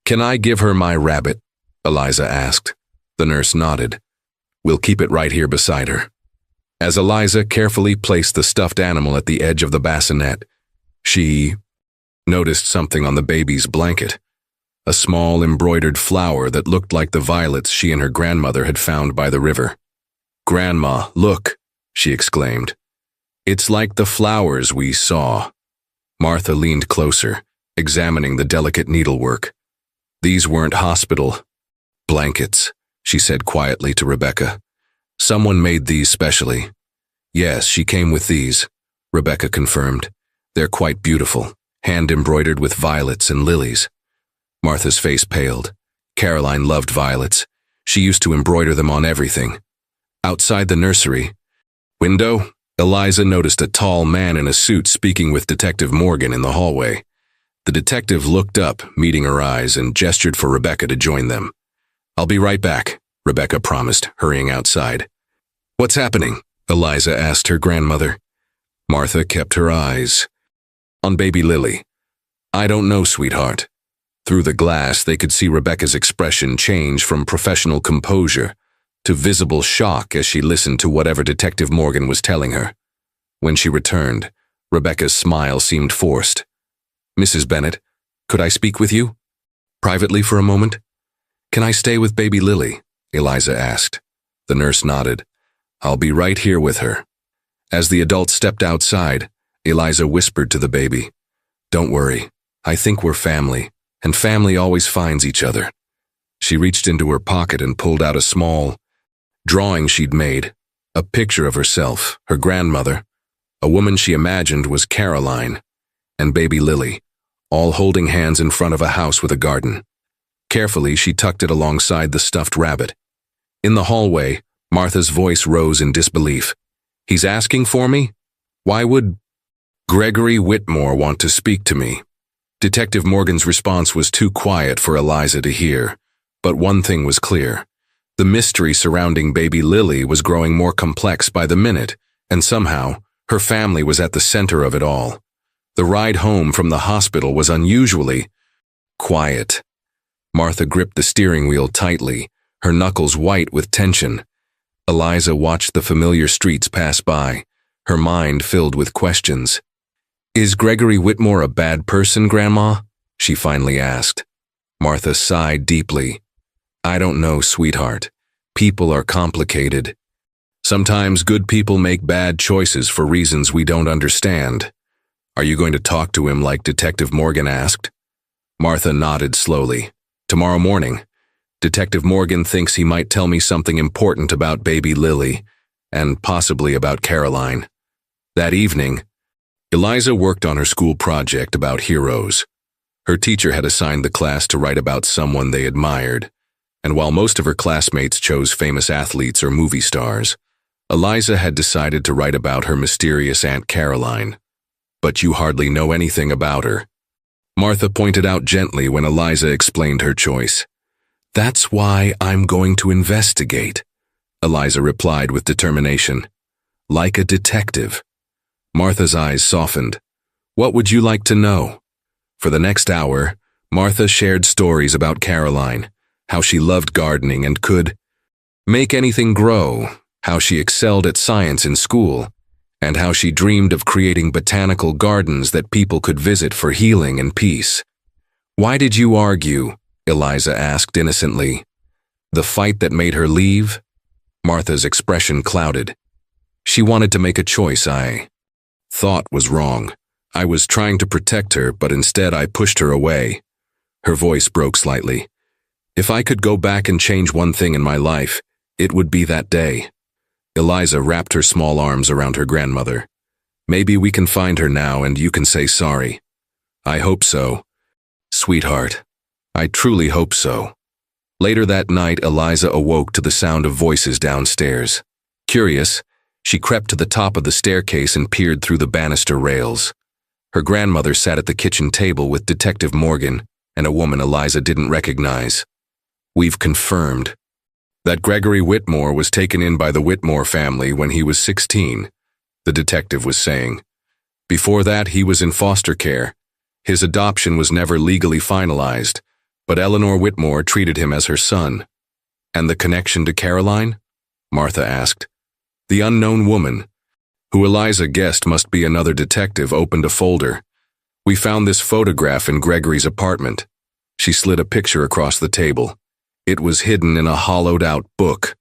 "Can I give her my rabbit?" Eliza asked. The nurse nodded. "We'll keep it right here beside her." As Eliza carefully placed the stuffed animal at the edge of the bassinet, she noticed something on the baby's blanket. A small embroidered flower that looked like the violets she and her grandmother had found by the river. "Grandma, look," she exclaimed. "It's like the flowers we saw." Martha leaned closer, examining the delicate needlework. "These weren't hospital blankets," she said quietly to Rebecca. "Someone made these specially." "Yes, she came with these," Rebecca confirmed. "They're quite beautiful, hand-embroidered with violets and lilies." Martha's face paled. Caroline loved violets. She used to embroider them on everything. Outside the nursery window, Eliza noticed a tall man in a suit speaking with Detective Morgan in the hallway. The detective looked up, meeting her eyes, and gestured for Rebecca to join them. "I'll be right back," Rebecca promised, hurrying outside. "What's happening?" Eliza asked her grandmother. Martha kept her eyes on baby Lily. "I don't know, sweetheart." Through the glass, they could see Rebecca's expression change from professional composure to visible shock as she listened to whatever Detective Morgan was telling her. When she returned, Rebecca's smile seemed forced. "Mrs. Bennett, could I speak with you? Privately for a moment?" "Can I stay with baby Lily?" Eliza asked. The nurse nodded. "I'll be right here with her." As the adult stepped outside, Eliza whispered to the baby, "Don't worry, I think we're family, and family always finds each other." She reached into her pocket and pulled out a small drawing she'd made, a picture of herself, her grandmother, a woman she imagined was Caroline, and baby Lily, all holding hands in front of a house with a garden. Carefully, she tucked it alongside the stuffed rabbit. In the hallway, Martha's voice rose in disbelief. "He's asking for me? Why would Gregory Whitmore want to speak to me?" Detective Morgan's response was too quiet for Eliza to hear, but one thing was clear. The mystery surrounding baby Lily was growing more complex by the minute, and somehow, her family was at the center of it all. The ride home from the hospital was unusually quiet. Martha gripped the steering wheel tightly, her knuckles white with tension. Eliza watched the familiar streets pass by, her mind filled with questions. "Is Gregory Whitmore a bad person, Grandma?" she finally asked. Martha sighed deeply. "I don't know, sweetheart. People are complicated. Sometimes good people make bad choices for reasons we don't understand." "Are you going to talk to him like Detective Morgan asked?" Martha nodded slowly. "Tomorrow morning. Detective Morgan thinks he might tell me something important about baby Lily, and possibly about Caroline." That evening, Eliza worked on her school project about heroes. Her teacher had assigned the class to write about someone they admired, and while most of her classmates chose famous athletes or movie stars, Eliza had decided to write about her mysterious Aunt Caroline. "But you hardly know anything about her," Martha pointed out gently when Eliza explained her choice. "That's why I'm going to investigate," Eliza replied with determination. "Like a detective." Martha's eyes softened. "What would you like to know?" For the next hour, Martha shared stories about Caroline, how she loved gardening and could make anything grow, how she excelled at science in school, and how she dreamed of creating botanical gardens that people could visit for healing and peace. "Why did you argue?" Eliza asked innocently. "The fight that made her leave?" Martha's expression clouded. "She wanted to make a choice I thought was wrong. I was trying to protect her, but instead I pushed her away." Her voice broke slightly. If I could go back and change one thing in my life, it would be that day. Eliza wrapped her small arms around her grandmother. Maybe we can find her now and you can say sorry. I hope so. Sweetheart, I truly hope so. Later that night, Eliza awoke to the sound of voices downstairs. Curious, she crept to the top of the staircase and peered through the banister rails. Her grandmother sat at the kitchen table with Detective Morgan and a woman Eliza didn't recognize. We've confirmed that Gregory Whitmore was taken in by the Whitmore family when he was 16, the detective was saying. Before that, he was in foster care. His adoption was never legally finalized, but Eleanor Whitmore treated him as her son. And the connection to Caroline? Martha asked. The unknown woman, who Eliza guessed must be another detective, opened a folder. We found this photograph in Gregory's apartment. She slid a picture across the table. It was hidden in a hollowed-out book.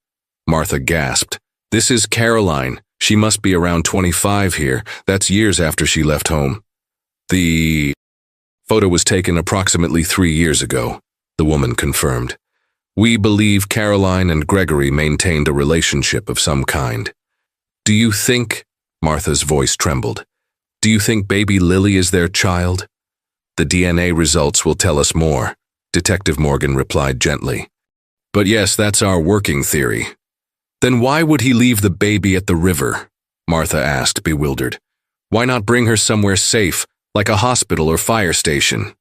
Martha gasped. This is Caroline. She must be around 25 here. That's years after she left home. The photo was taken approximately 3 years ago, the woman confirmed. We believe Caroline and Gregory maintained a relationship of some kind. Do you think, Martha's voice trembled, do you think baby Lily is their child? The DNA results will tell us more, Detective Morgan replied gently. But yes, that's our working theory. Then why would he leave the baby at the river? Martha asked, bewildered. Why not bring her somewhere safe, like a hospital or fire station?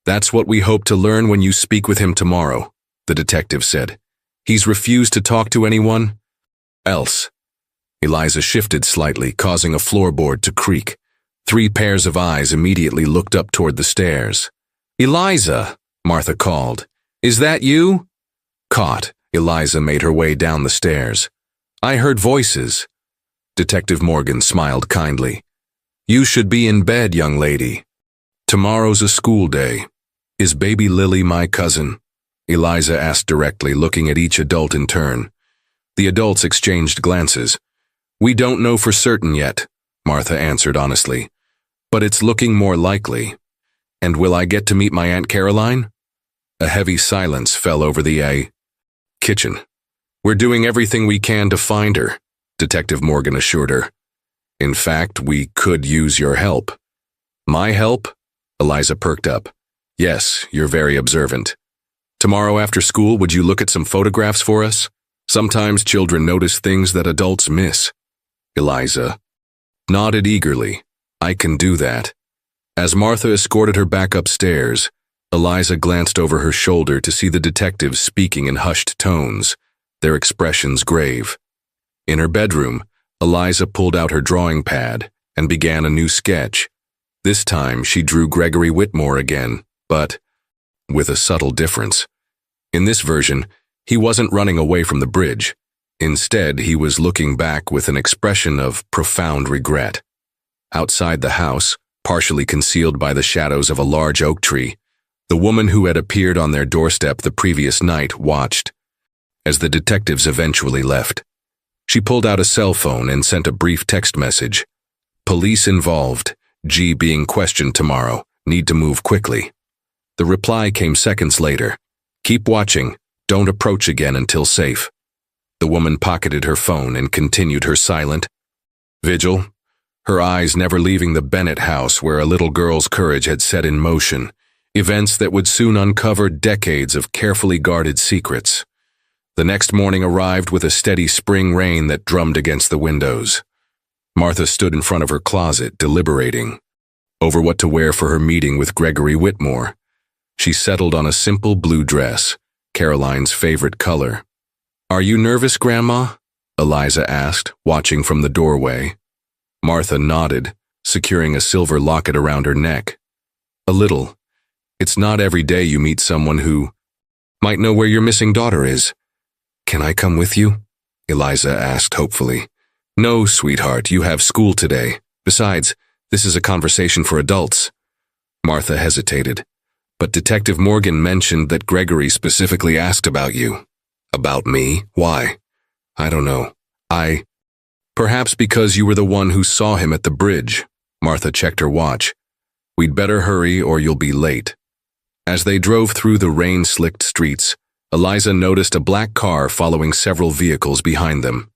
That's what we hope to learn when you speak with him tomorrow, the detective said. He's refused to talk to anyone else. Eliza shifted slightly, causing a floorboard to creak. 3 pairs of eyes immediately looked up toward the stairs. Eliza, Martha called. Is that you? Caught, Eliza made her way down the stairs. I heard voices. Detective Morgan smiled kindly. You should be in bed, young lady. Tomorrow's a school day. Is baby Lily my cousin? Eliza asked directly, looking at each adult in turn. The adults exchanged glances. We don't know for certain yet, Martha answered honestly. But it's looking more likely. And will I get to meet my Aunt Caroline? A heavy silence fell over the kitchen. We're doing everything we can to find her, Detective Morgan assured her. In fact, we could use your help. My help? Eliza perked up. Yes, you're very observant. Tomorrow after school, would you look at some photographs for us? Sometimes children notice things that adults miss. Eliza nodded eagerly. I can do that. As Martha escorted her back upstairs, Eliza glanced over her shoulder to see the detectives speaking in hushed tones, their expressions grave. In her bedroom, Eliza pulled out her drawing pad and began a new sketch. This time she drew Gregory Whitmore again, but with a subtle difference. In this version, he wasn't running away from the bridge. Instead, he was looking back with an expression of profound regret. Outside the house, partially concealed by the shadows of a large oak tree, the woman who had appeared on their doorstep the previous night watched as the detectives eventually left. She pulled out a cell phone and sent a brief text message. Police involved. G being questioned tomorrow. Need to move quickly. The reply came seconds later. Keep watching. Don't approach again until safe. The woman pocketed her phone and continued her silent vigil, her eyes never leaving the Bennett house where a little girl's courage had set in motion, events that would soon uncover decades of carefully guarded secrets. The next morning arrived with a steady spring rain that drummed against the windows. Martha stood in front of her closet, deliberating over what to wear for her meeting with Gregory Whitmore. She settled on a simple blue dress, Caroline's favorite color. Are you nervous, Grandma? Eliza asked, watching from the doorway. Martha nodded, securing a silver locket around her neck. A little. It's not every day you meet someone who might know where your missing daughter is. Can I come with you? Eliza asked hopefully. No, sweetheart, you have school today. Besides, this is a conversation for adults. Martha hesitated, but Detective Morgan mentioned that Gregory specifically asked about you. About me? Why? I don't know. Perhaps because you were the one who saw him at the bridge. Martha checked her watch. We'd better hurry or you'll be late. As they drove through the rain-slicked streets, Eliza noticed a black car following several vehicles behind them.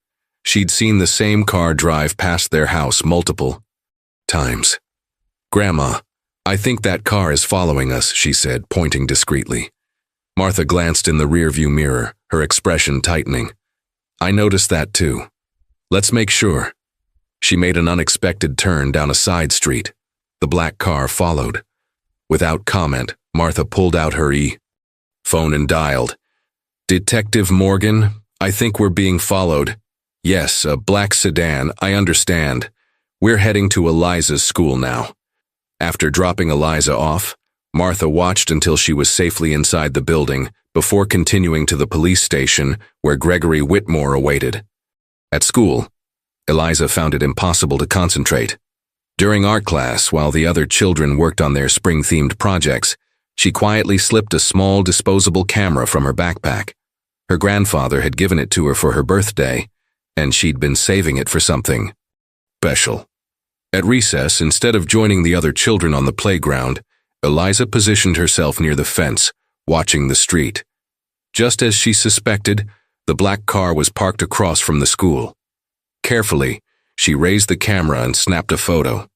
She'd seen the same car drive past their house multiple times. "Grandma, I think that car is following us," she said, pointing discreetly. Martha glanced in the rearview mirror, her expression tightening. "I noticed that too. Let's make sure." She made an unexpected turn down a side street. The black car followed. Without comment, Martha pulled out her phone and dialed. "Detective Morgan, I think we're being followed." "Yes, a black sedan, I understand. We're heading to Eliza's school now." After dropping Eliza off, Martha watched until she was safely inside the building before continuing to the police station where Gregory Whitmore awaited. At school, Eliza found it impossible to concentrate. During art class, while the other children worked on their spring-themed projects, she quietly slipped a small disposable camera from her backpack. Her grandfather had given it to her for her birthday, and she'd been saving it for something special. At recess, instead of joining the other children on the playground, Eliza positioned herself near the fence, watching the street. Just as she suspected, the black car was parked across from the school. Carefully, she raised the camera and snapped a photo.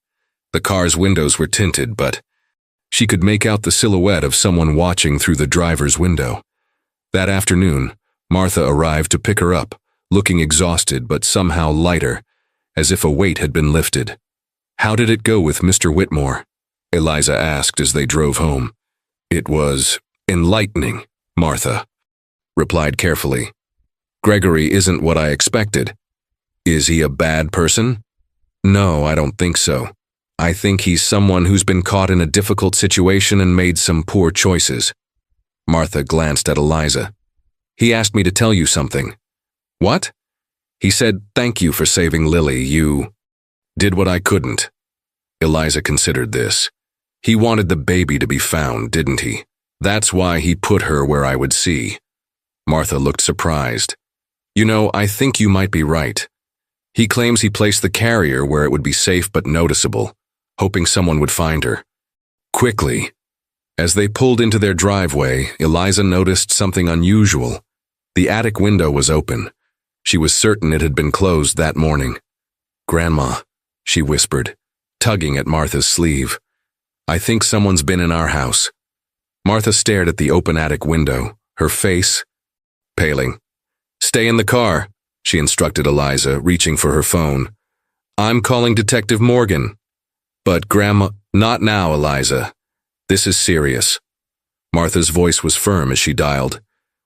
The car's windows were tinted, but she could make out the silhouette of someone watching through the driver's window. That afternoon, Martha arrived to pick her up, looking exhausted but somehow lighter, as if a weight had been lifted. "How did it go with Mr. Whitmore?" Eliza asked as they drove home. "It was enlightening," Martha replied carefully. "Gregory isn't what I expected." "Is he a bad person?" "No, I don't think so. I think he's someone who's been caught in a difficult situation and made some poor choices." Martha glanced at Eliza. "He asked me to tell you something." "What?" "He said, thank you for saving Lily. You did what I couldn't." Eliza considered this. "He wanted the baby to be found, didn't he? That's why he put her where I would see." Martha looked surprised. "You know, I think you might be right. He claims he placed the carrier where it would be safe but noticeable, hoping someone would find her quickly." As they pulled into their driveway, Eliza noticed something unusual. The attic window was open. She was certain it had been closed that morning. "Grandma," she whispered, tugging at Martha's sleeve. "I think someone's been in our house." Martha stared at the open attic window, her face paling. "Stay in the car," she instructed Eliza, reaching for her phone. "I'm calling Detective Morgan." "But Grandma—" "Not now, Eliza. This is serious." Martha's voice was firm as she dialed.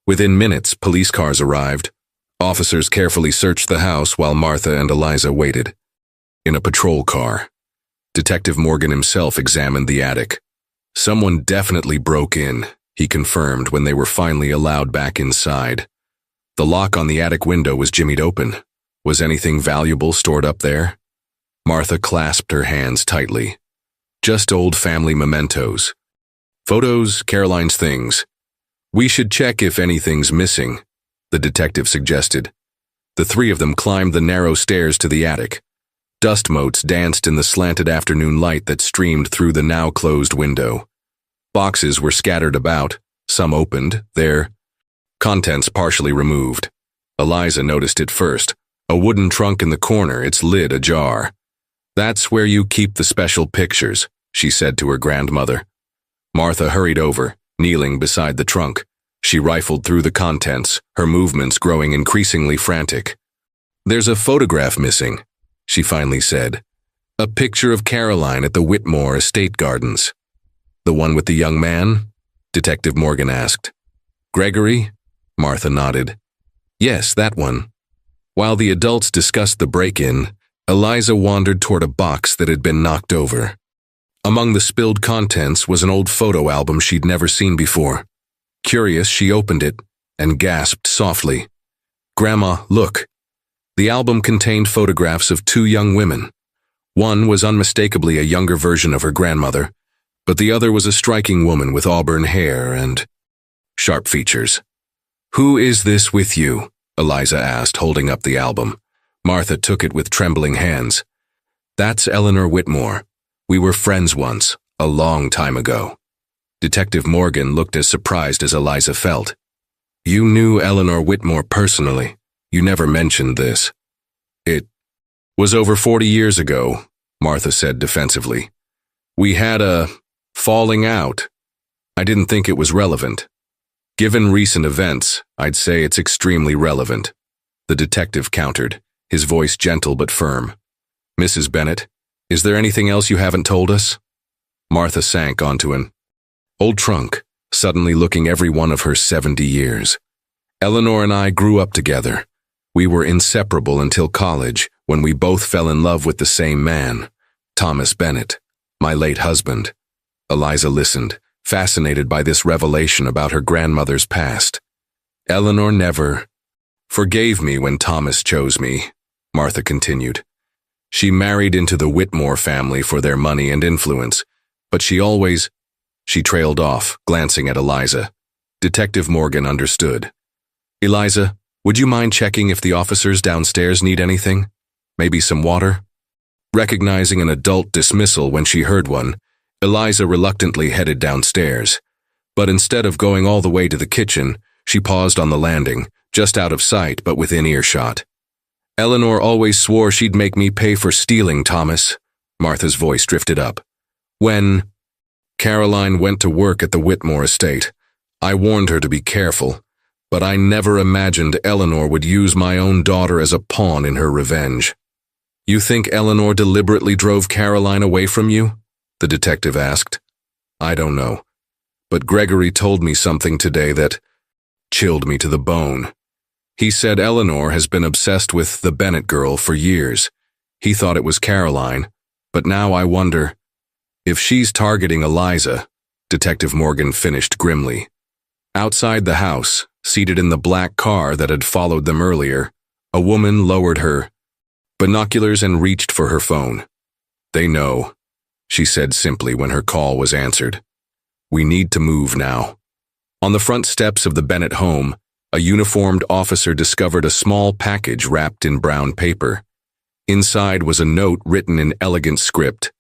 Within minutes, police cars arrived. Officers carefully searched the house while Martha and Eliza waited. In a patrol car, Detective Morgan himself examined the attic. "Someone definitely broke in," he confirmed when they were finally allowed back inside. The lock on the attic window was jimmied open. Was anything valuable stored up there? Martha clasped her hands tightly. "Just old family mementos. Photos, Caroline's things. We should check if anything's missing," the detective suggested. The three of them climbed the narrow stairs to the attic. Dust motes danced in the slanted afternoon light that streamed through the now closed window. Boxes were scattered about, some opened, their contents partially removed. Eliza noticed it first, a wooden trunk in the corner, its lid ajar. "That's where you keep the special pictures," she said to her grandmother. Martha hurried over, kneeling beside the trunk. She rifled through the contents, her movements growing increasingly frantic. "There's a photograph missing," she finally said. "A picture of Caroline at the Whitmore Estate Gardens." "The one with the young man?" Detective Morgan asked. "Gregory?" Martha nodded. "Yes, that one." While the adults discussed the break-in, Eliza wandered toward a box that had been knocked over. Among the spilled contents was an old photo album she'd never seen before. Curious, she opened it and gasped softly. "Grandma, look." The album contained photographs of two young women. One was unmistakably a younger version of her grandmother, but the other was a striking woman with auburn hair and sharp features. "Who is this with you?" Eliza asked, holding up the album. Martha took it with trembling hands. "That's Eleanor Whitmore. We were friends once, a long time ago." Detective Morgan looked as surprised as Eliza felt. You knew Eleanor Whitmore personally. You never mentioned this. It was over 40 years ago, Martha said defensively. We had a falling out. I didn't think it was relevant. Given recent events, I'd say it's extremely relevant. The detective countered, his voice gentle but firm. Mrs. Bennet, is there anything else you haven't told us? Martha sank onto an old trunk, suddenly looking every one of her 70 years. Eleanor and I grew up together. We were inseparable until college, when we both fell in love with the same man, Thomas Bennet, my late husband. Eliza listened, fascinated by this revelation about her grandmother's past. Eleanor never forgave me when Thomas chose me, Martha continued. She married into the Whitmore family for their money and influence, but she trailed off, glancing at Eliza. Detective Morgan understood. Eliza, would you mind checking if the officers downstairs need anything? Maybe some water? Recognizing an adult dismissal when she heard one, Eliza reluctantly headed downstairs. But instead of going all the way to the kitchen, she paused on the landing, just out of sight but within earshot. Eleanor always swore she'd make me pay for stealing, Thomas. Martha's voice drifted up. When Caroline went to work at the Whitmore estate, I warned her to be careful, but I never imagined Eleanor would use my own daughter as a pawn in her revenge. You think Eleanor deliberately drove Caroline away from you? The detective asked. I don't know, but Gregory told me something today that chilled me to the bone. He said Eleanor has been obsessed with the Bennet girl for years. He thought it was Caroline, but now I wonder if she's targeting Eliza. Detective Morgan finished grimly. Outside the house, seated in the black car that had followed them earlier, a woman lowered her binoculars and reached for her phone. They know, she said simply when her call was answered. We need to move now. On the front steps of the Bennet home, a uniformed officer discovered a small package wrapped in brown paper. Inside was a note written in elegant script.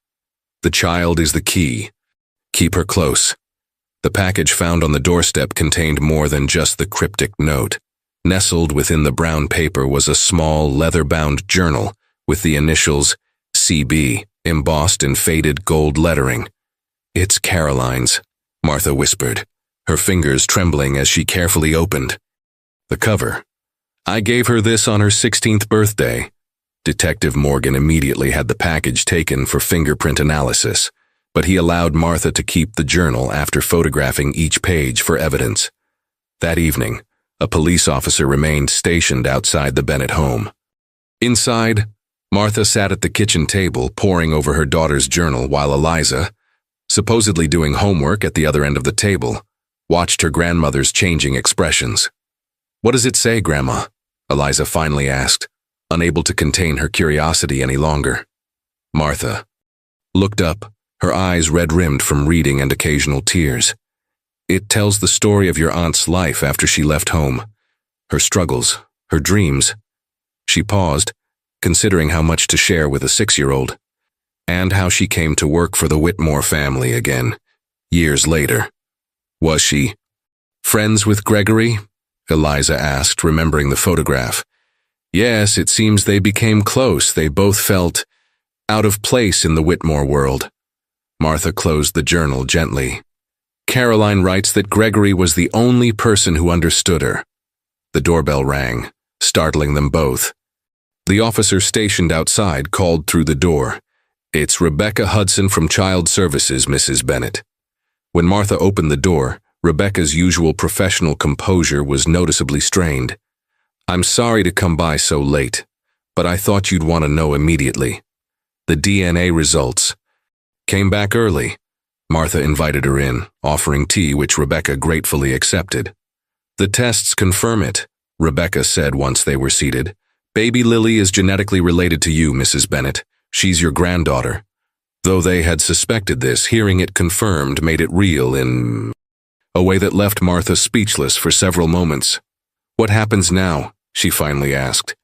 The child is the key. Keep her close. The package found on the doorstep contained more than just the cryptic note. Nestled within the brown paper was a small leather-bound journal with the initials CB embossed in faded gold lettering. It's Caroline's, Martha whispered, her fingers trembling as she carefully opened the cover. I gave her this on her 16th birthday. Detective Morgan immediately had the package taken for fingerprint analysis, but he allowed Martha to keep the journal after photographing each page for evidence. That evening, a police officer remained stationed outside the Bennet home. Inside, Martha sat at the kitchen table poring over her daughter's journal while Eliza, supposedly doing homework at the other end of the table, watched her grandmother's changing expressions. What does it say, Grandma? Eliza finally asked, unable to contain her curiosity any longer. Martha looked up, her eyes red-rimmed from reading and occasional tears. It tells the story of your aunt's life after she left home, her struggles, her dreams. She paused, considering how much to share with a 6-year-old, and how she came to work for the Whitmore family again, years later. Was she friends with Gregory? Eliza asked, remembering the photograph. Yes, it seems they became close. They both felt out of place in the Whitmore world. Martha closed the journal gently. Caroline writes that Gregory was the only person who understood her. The doorbell rang, startling them both. The officer stationed outside called through the door. It's Rebecca Hudson from Child Services, Mrs. Bennet. When Martha opened the door, Rebecca's usual professional composure was noticeably strained. I'm sorry to come by so late, but I thought you'd want to know immediately. The DNA results came back early. Martha invited her in, offering tea which Rebecca gratefully accepted. The tests confirm it, Rebecca said once they were seated. Baby Lily is genetically related to you, Mrs. Bennet. She's your granddaughter. Though they had suspected this, hearing it confirmed made it real in a way that left Martha speechless for several moments. What happens now? She finally asked.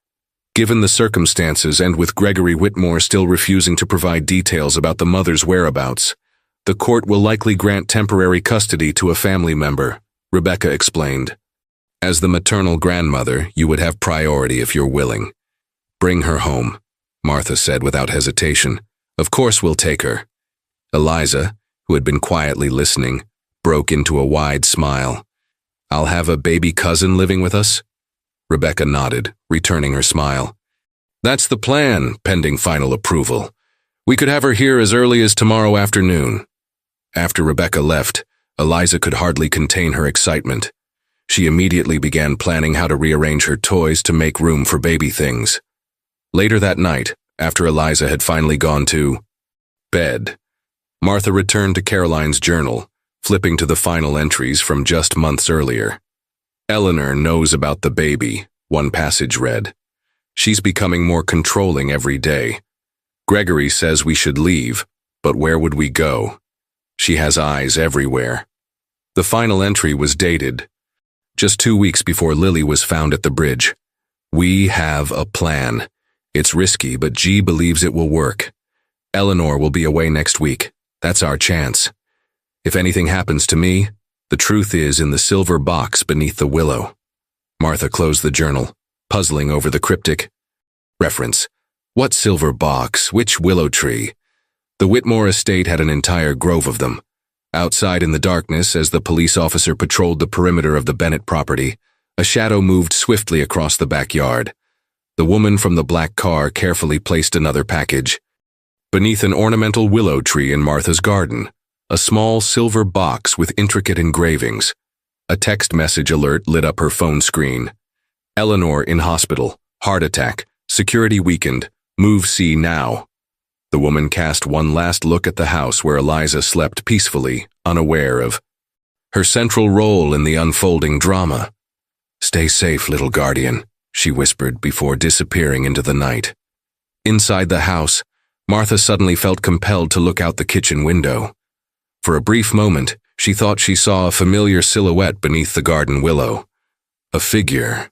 Given the circumstances and with Gregory Whitmore still refusing to provide details about the mother's whereabouts, the court will likely grant temporary custody to a family member, Rebecca explained. As the maternal grandmother, you would have priority if you're willing. Bring her home, Martha said without hesitation. Of course we'll take her. Eliza, who had been quietly listening, broke into a wide smile. I'll have a baby cousin living with us? Rebecca nodded, returning her smile. That's the plan, pending final approval. We could have her here as early as tomorrow afternoon. After Rebecca left, Eliza could hardly contain her excitement. She immediately began planning how to rearrange her toys to make room for baby things. Later that night, after Eliza had finally gone to bed, Martha returned to Caroline's journal, flipping to the final entries from just months earlier. Eleanor knows about the baby, one passage read. She's becoming more controlling every day. Gregory says we should leave, but where would we go? She has eyes everywhere. The final entry was dated just 2 weeks before Lily was found at the bridge. We have a plan. It's risky, but G believes it will work. Eleanor will be away next week. That's our chance. If anything happens to me, the truth is in the silver box beneath the willow. Martha closed the journal, puzzling over the cryptic reference. What silver box? Which willow tree? The Whitmore estate had an entire grove of them. Outside in the darkness, as the police officer patrolled the perimeter of the Bennett property, a shadow moved swiftly across the backyard. The woman from the black car carefully placed another package. Beneath an ornamental willow tree in Martha's garden, a small silver box with intricate engravings. A text message alert lit up her phone screen. Eleanor in hospital, heart attack, security weakened, move C now. The woman cast one last look at the house where Eliza slept peacefully, unaware of her central role in the unfolding drama. Stay safe, little guardian, she whispered before disappearing into the night. Inside the house, Martha suddenly felt compelled to look out the kitchen window. For a brief moment, she thought she saw a familiar silhouette beneath the garden willow. A figure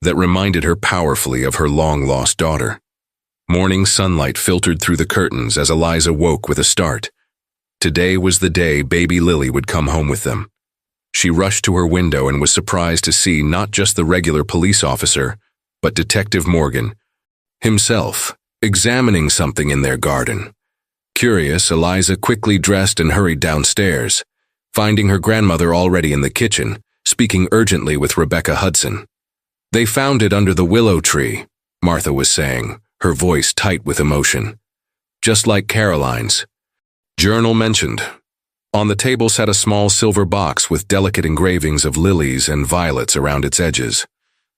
that reminded her powerfully of her long-lost daughter. Morning sunlight filtered through the curtains as Eliza woke with a start. Today was the day baby Lily would come home with them. She rushed to her window and was surprised to see not just the regular police officer, but Detective Morgan himself, examining something in their garden. Curious, Eliza quickly dressed and hurried downstairs, finding her grandmother already in the kitchen, speaking urgently with Rebecca Hudson. They found it under the willow tree, Martha was saying, her voice tight with emotion. Just like Caroline's. Journal mentioned. On the table sat a small silver box with delicate engravings of lilies and violets around its edges.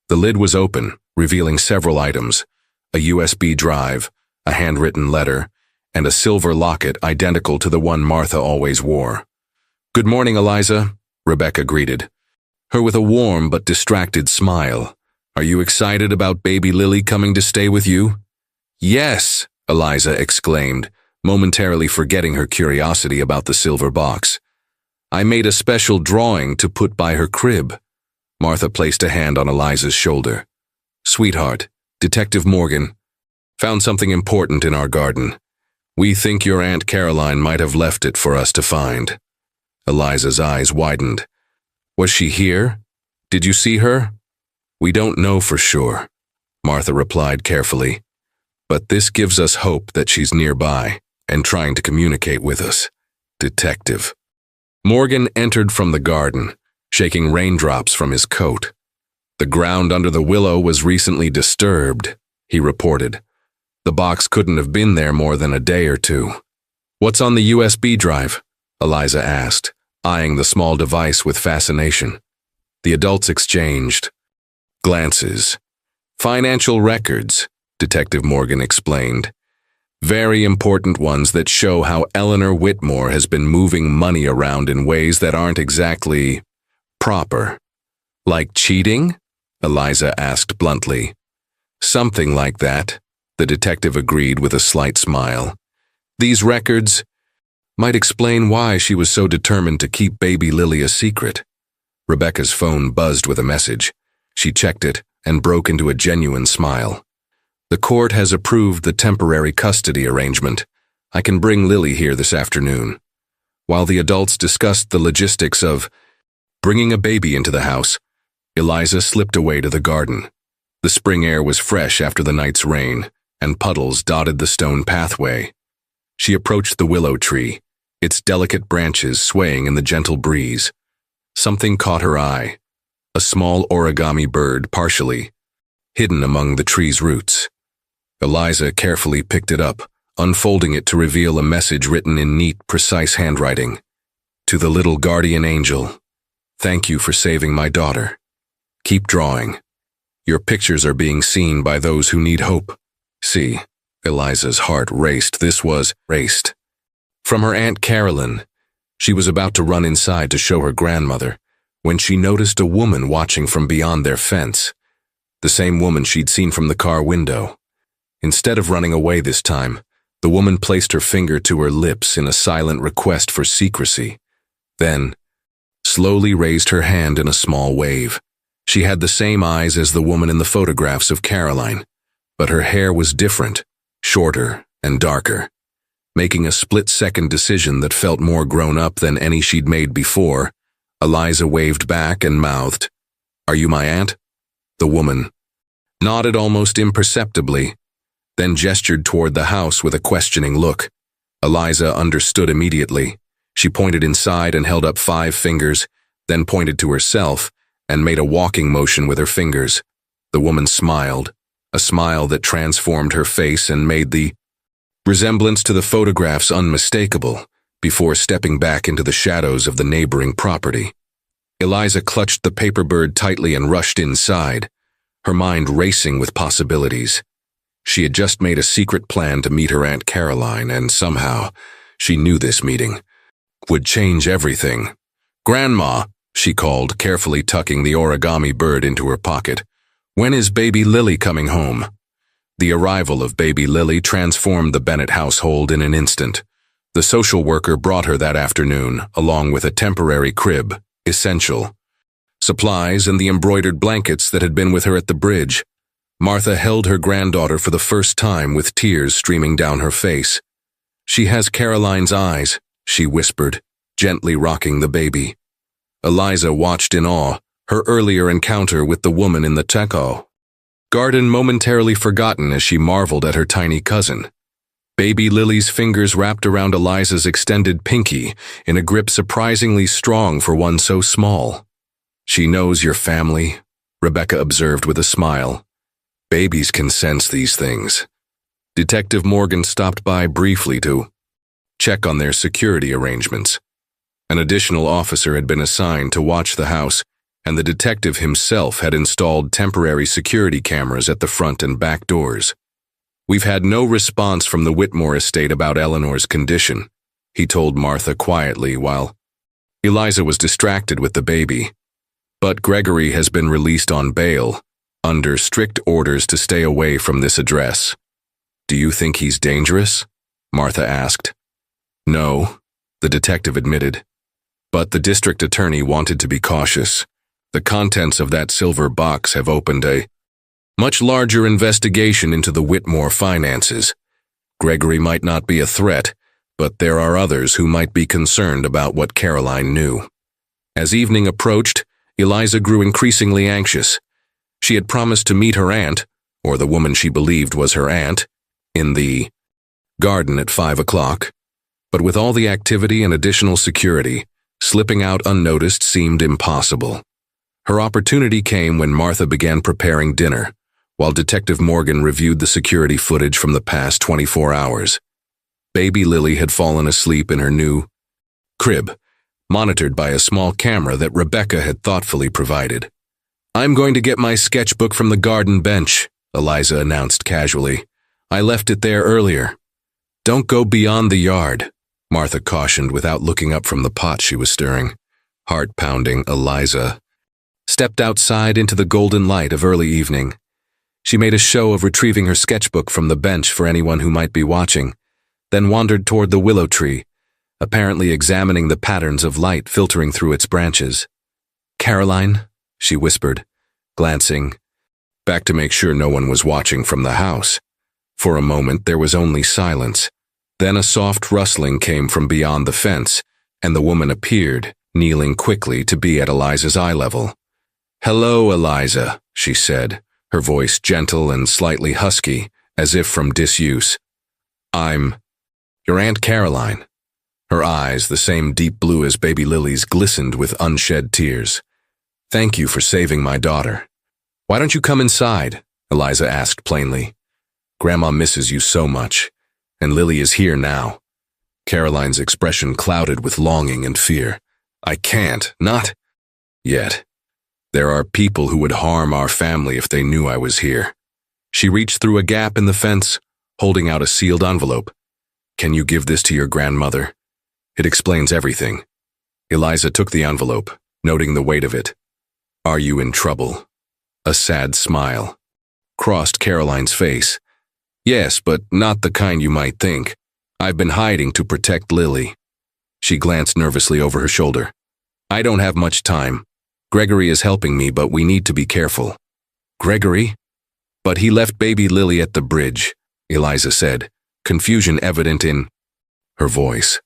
The lid was open, revealing several items: a USB drive, a handwritten letter, and a silver locket identical to the one Martha always wore. Good morning, Eliza, Rebecca greeted, her with a warm but distracted smile. Are you excited about baby Lily coming to stay with you? Yes, Eliza exclaimed, momentarily forgetting her curiosity about the silver box. I made a special drawing to put by her crib. Martha placed a hand on Eliza's shoulder. Sweetheart, Detective Morgan found something important in our garden. We think your Aunt Caroline might have left it for us to find. Eliza's eyes widened. Was she here? Did you see her? We don't know for sure, Martha replied carefully. But this gives us hope that she's nearby and trying to communicate with us. Detective. Morgan entered from the garden, shaking raindrops from his coat. The ground under the willow was recently disturbed, he reported. The box couldn't have been there more than a day or two. What's on the USB drive? Eliza asked, eyeing the small device with fascination. The adults exchanged glances. Financial records, Detective Morgan explained. Very important ones that show how Eleanor Whitmore has been moving money around in ways that aren't exactly proper. Like cheating? Eliza asked bluntly. Something like that, the detective agreed with a slight smile. These records might explain why she was so determined to keep baby Lily a secret. Rebecca's phone buzzed with a message. She checked it and broke into a genuine smile. The court has approved the temporary custody arrangement. I can bring Lily here this afternoon. While the adults discussed the logistics of bringing a baby into the house, Eliza slipped away to the garden. The spring air was fresh after the night's rain, and puddles dotted the stone pathway. She approached the willow tree, its delicate branches swaying in the gentle breeze. Something caught her eye, a small origami bird partially hidden among the tree's roots. Eliza carefully picked it up, unfolding it to reveal a message written in neat, precise handwriting. To the little guardian angel, thank you for saving my daughter. Keep drawing. Your pictures are being seen by those who need hope. See, Eliza's heart raced. This was raced. From her Aunt Carolyn. She was about to run inside to show her grandmother when she noticed a woman watching from beyond their fence. The same woman she'd seen from the car window. Instead of running away this time, the woman placed her finger to her lips in a silent request for secrecy. Then, slowly raised her hand in a small wave. She had the same eyes as the woman in the photographs of Caroline, but her hair was different, shorter and darker. Making a split-second decision that felt more grown-up than any she'd made before, Eliza waved back and mouthed, "Are you my aunt?" The woman nodded almost imperceptibly, then gestured toward the house with a questioning look. Eliza understood immediately. She pointed inside and held up 5 fingers, then pointed to herself and made a walking motion with her fingers. The woman smiled, a smile that transformed her face and made the resemblance to the photographs unmistakable, before stepping back into the shadows of the neighboring property. Eliza clutched the paper bird tightly and rushed inside, her mind racing with possibilities. She had just made a secret plan to meet her Aunt Caroline, and somehow, she knew this meeting would change everything. "Grandma," she called, carefully tucking the origami bird into her pocket, "when is baby Lily coming home?" The arrival of baby Lily transformed the Bennett household in an instant. The social worker brought her that afternoon, along with a temporary crib, essential supplies, and the embroidered blankets that had been with her at the bridge. Martha held her granddaughter for the first time with tears streaming down her face. "She has Caroline's eyes," she whispered, gently rocking the baby. Eliza watched in awe, her earlier encounter with the woman in the techo garden momentarily forgotten as she marveled at her tiny cousin. Baby Lily's fingers wrapped around Eliza's extended pinky in a grip surprisingly strong for one so small. "She knows your family," Rebecca observed with a smile. "Babies can sense these things." Detective Morgan stopped by briefly to check on their security arrangements. An additional officer had been assigned to watch the house, and the detective himself had installed temporary security cameras at the front and back doors. "We've had no response from the Whitmore estate about Eleanor's condition," he told Martha quietly while Eliza was distracted with the baby. "But Gregory has been released on bail, under strict orders to stay away from this address." "Do you think he's dangerous?" Martha asked. "No," the detective admitted. "But the district attorney wanted to be cautious. The contents of that silver box have opened a much larger investigation into the Whitmore finances. Gregory might not be a threat, but there are others who might be concerned about what Caroline knew." As evening approached, Eliza grew increasingly anxious. She had promised to meet her aunt, or the woman she believed was her aunt, in the garden at 5 o'clock. But with all the activity and additional security, slipping out unnoticed seemed impossible. Her opportunity came when Martha began preparing dinner, while Detective Morgan reviewed the security footage from the past 24 hours. Baby Lily had fallen asleep in her new crib, monitored by a small camera that Rebecca had thoughtfully provided. "I'm going to get my sketchbook from the garden bench," Eliza announced casually. "I left it there earlier." "Don't go beyond the yard," Martha cautioned without looking up from the pot she was stirring. Heart-pounding, Eliza stepped outside into the golden light of early evening. She made a show of retrieving her sketchbook from the bench for anyone who might be watching, then wandered toward the willow tree, apparently examining the patterns of light filtering through its branches. "Caroline," she whispered, glancing back to make sure no one was watching from the house. For a moment there was only silence. Then a soft rustling came from beyond the fence, and the woman appeared, kneeling quickly to be at Eliza's eye level. "Hello, Eliza," she said, her voice gentle and slightly husky, as if from disuse. "I'm your Aunt Caroline." Her eyes, the same deep blue as baby Lily's, glistened with unshed tears. "Thank you for saving my daughter." "Why don't you come inside?" Eliza asked plainly. "Grandma misses you so much, and Lily is here now." Caroline's expression clouded with longing and fear. "I can't, not yet. There are people who would harm our family if they knew I was here." She reached through a gap in the fence, holding out a sealed envelope. "Can you give this to your grandmother? It explains everything." Eliza took the envelope, noting the weight of it. "Are you in trouble?" A sad smile crossed Caroline's face. "Yes, but not the kind you might think. I've been hiding to protect Lily." She glanced nervously over her shoulder. "I don't have much time. Gregory is helping me, but we need to be careful." "Gregory?" "But he left baby Lily at the bridge," Eliza said, confusion evident in her voice.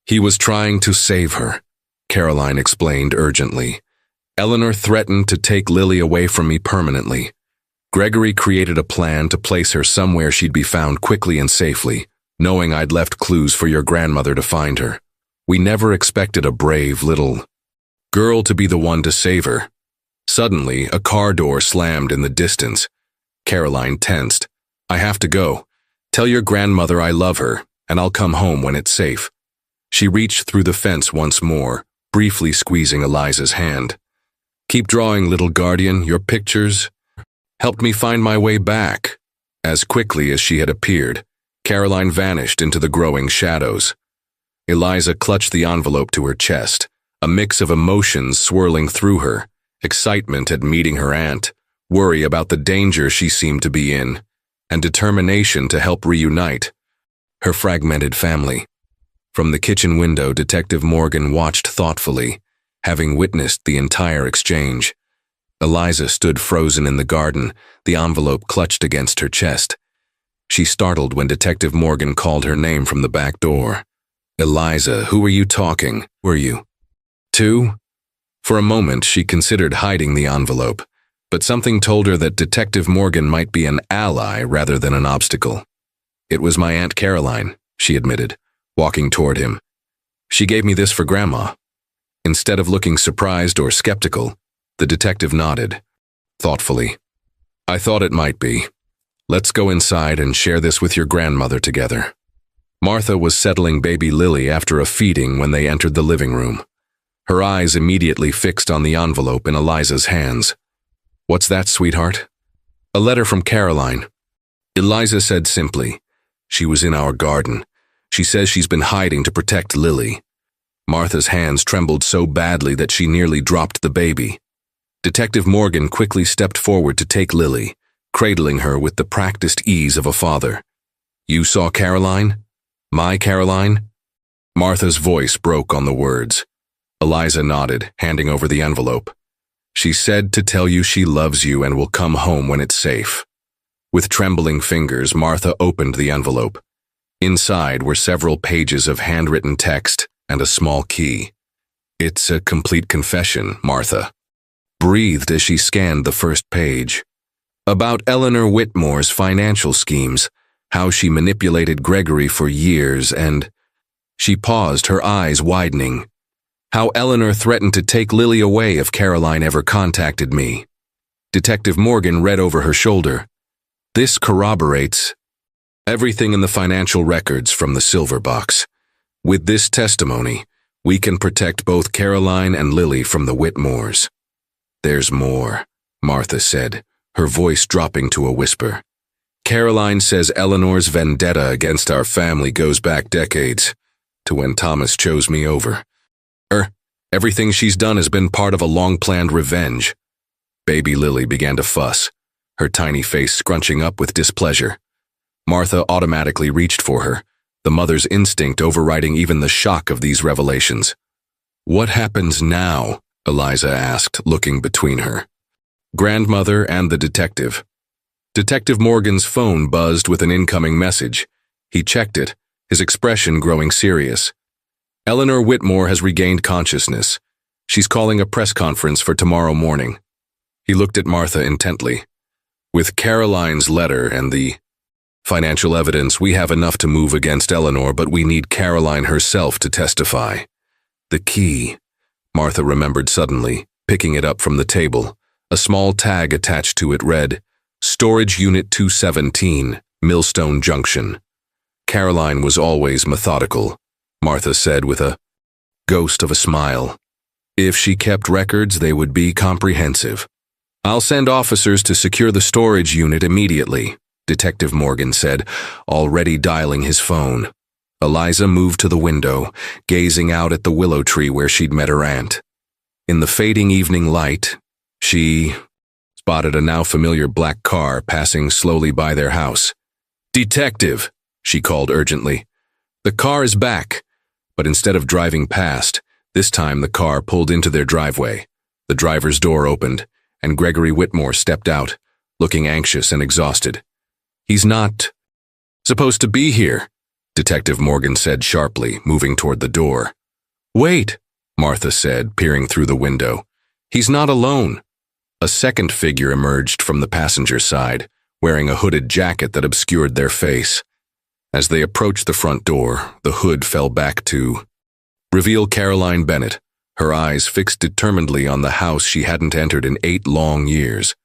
"He was trying to save her," Caroline explained urgently. "Eleanor threatened to take Lily away from me permanently. Gregory created a plan to place her somewhere she'd be found quickly and safely, knowing I'd left clues for your grandmother to find her. We never expected a brave little girl to be the one to save her." Suddenly, a car door slammed in the distance. Caroline tensed. "I have to go. Tell your grandmother I love her, and I'll come home when it's safe." She reached through the fence once more, briefly squeezing Eliza's hand. "Keep drawing, little guardian. Your pictures helped me find my way back." As quickly as she had appeared, Caroline vanished into the growing shadows. Eliza clutched the envelope to her chest, a mix of emotions swirling through her, excitement at meeting her aunt, worry about the danger she seemed to be in, and determination to help reunite her fragmented family. From the kitchen window, Detective Morgan watched thoughtfully, having witnessed the entire exchange. Eliza stood frozen in the garden, the envelope clutched against her chest. She startled when Detective Morgan called her name from the back door. "Eliza, who were you talking? Were you to?" For a moment, she considered hiding the envelope, but something told her that Detective Morgan might be an ally rather than an obstacle. "It was my Aunt Caroline," she admitted, walking toward him. "She gave me this for Grandma." Instead of looking surprised or skeptical, the detective nodded, thoughtfully. "I thought it might be. Let's go inside and share this with your grandmother together." Martha was settling baby Lily after a feeding when they entered the living room. Her eyes immediately fixed on the envelope in Eliza's hands. "What's that, sweetheart?" "A letter from Caroline," Eliza said simply. "She was in our garden. She says she's been hiding to protect Lily." Martha's hands trembled so badly that she nearly dropped the baby. Detective Morgan quickly stepped forward to take Lily, cradling her with the practiced ease of a father. "You saw Caroline? My Caroline?" Martha's voice broke on the words. Eliza nodded, handing over the envelope. "She said to tell you she loves you and will come home when it's safe." With trembling fingers, Martha opened the envelope. Inside were several pages of handwritten text and a small key. "It's a complete confession," Martha breathed as she scanned the first page. "About Eleanor Whitmore's financial schemes, how she manipulated Gregory for years and—" She paused, her eyes widening. "How Eleanor threatened to take Lily away if Caroline ever contacted me." Detective Morgan read over her shoulder. "This corroborates everything in the financial records from the silver box. With this testimony, we can protect both Caroline and Lily from the Whitmores." "There's more," Martha said, her voice dropping to a whisper. "Caroline says Eleanor's vendetta against our family goes back decades, to when Thomas chose me over. Everything she's done has been part of a long-planned revenge." Baby Lily began to fuss, her tiny face scrunching up with displeasure. Martha automatically reached for her, the mother's instinct overriding even the shock of these revelations. "What happens now?" Eliza asked, looking between her grandmother and the detective. Detective Morgan's phone buzzed with an incoming message. He checked it, his expression growing serious. "Eleanor Whitmore has regained consciousness. She's calling a press conference for tomorrow morning." He looked at Martha intently. With Caroline's letter and the financial evidence, we have enough to move against Eleanor, but we need Caroline herself to testify. The key, Martha remembered suddenly, picking it up from the table. A small tag attached to it read, Storage Unit 217, Millstone Junction. Caroline was always methodical, Martha said with a ghost of a smile. If she kept records, they would be comprehensive. I'll send officers to secure the storage unit immediately, Detective Morgan said, already dialing his phone. Eliza moved to the window, gazing out at the willow tree where she'd met her aunt. In the fading evening light, she spotted a now familiar black car passing slowly by their house. Detective, she called urgently. The car is back, but instead of driving past, this time the car pulled into their driveway. The driver's door opened, and Gregory Whitmore stepped out, looking anxious and exhausted. He's not supposed to be here, Detective Morgan said sharply, moving toward the door. Wait, Martha said, peering through the window. He's not alone. A second figure emerged from the passenger side, wearing a hooded jacket that obscured their face. As they approached the front door, the hood fell back to reveal Caroline Bennett, her eyes fixed determinedly on the house she hadn't entered in 8 long years.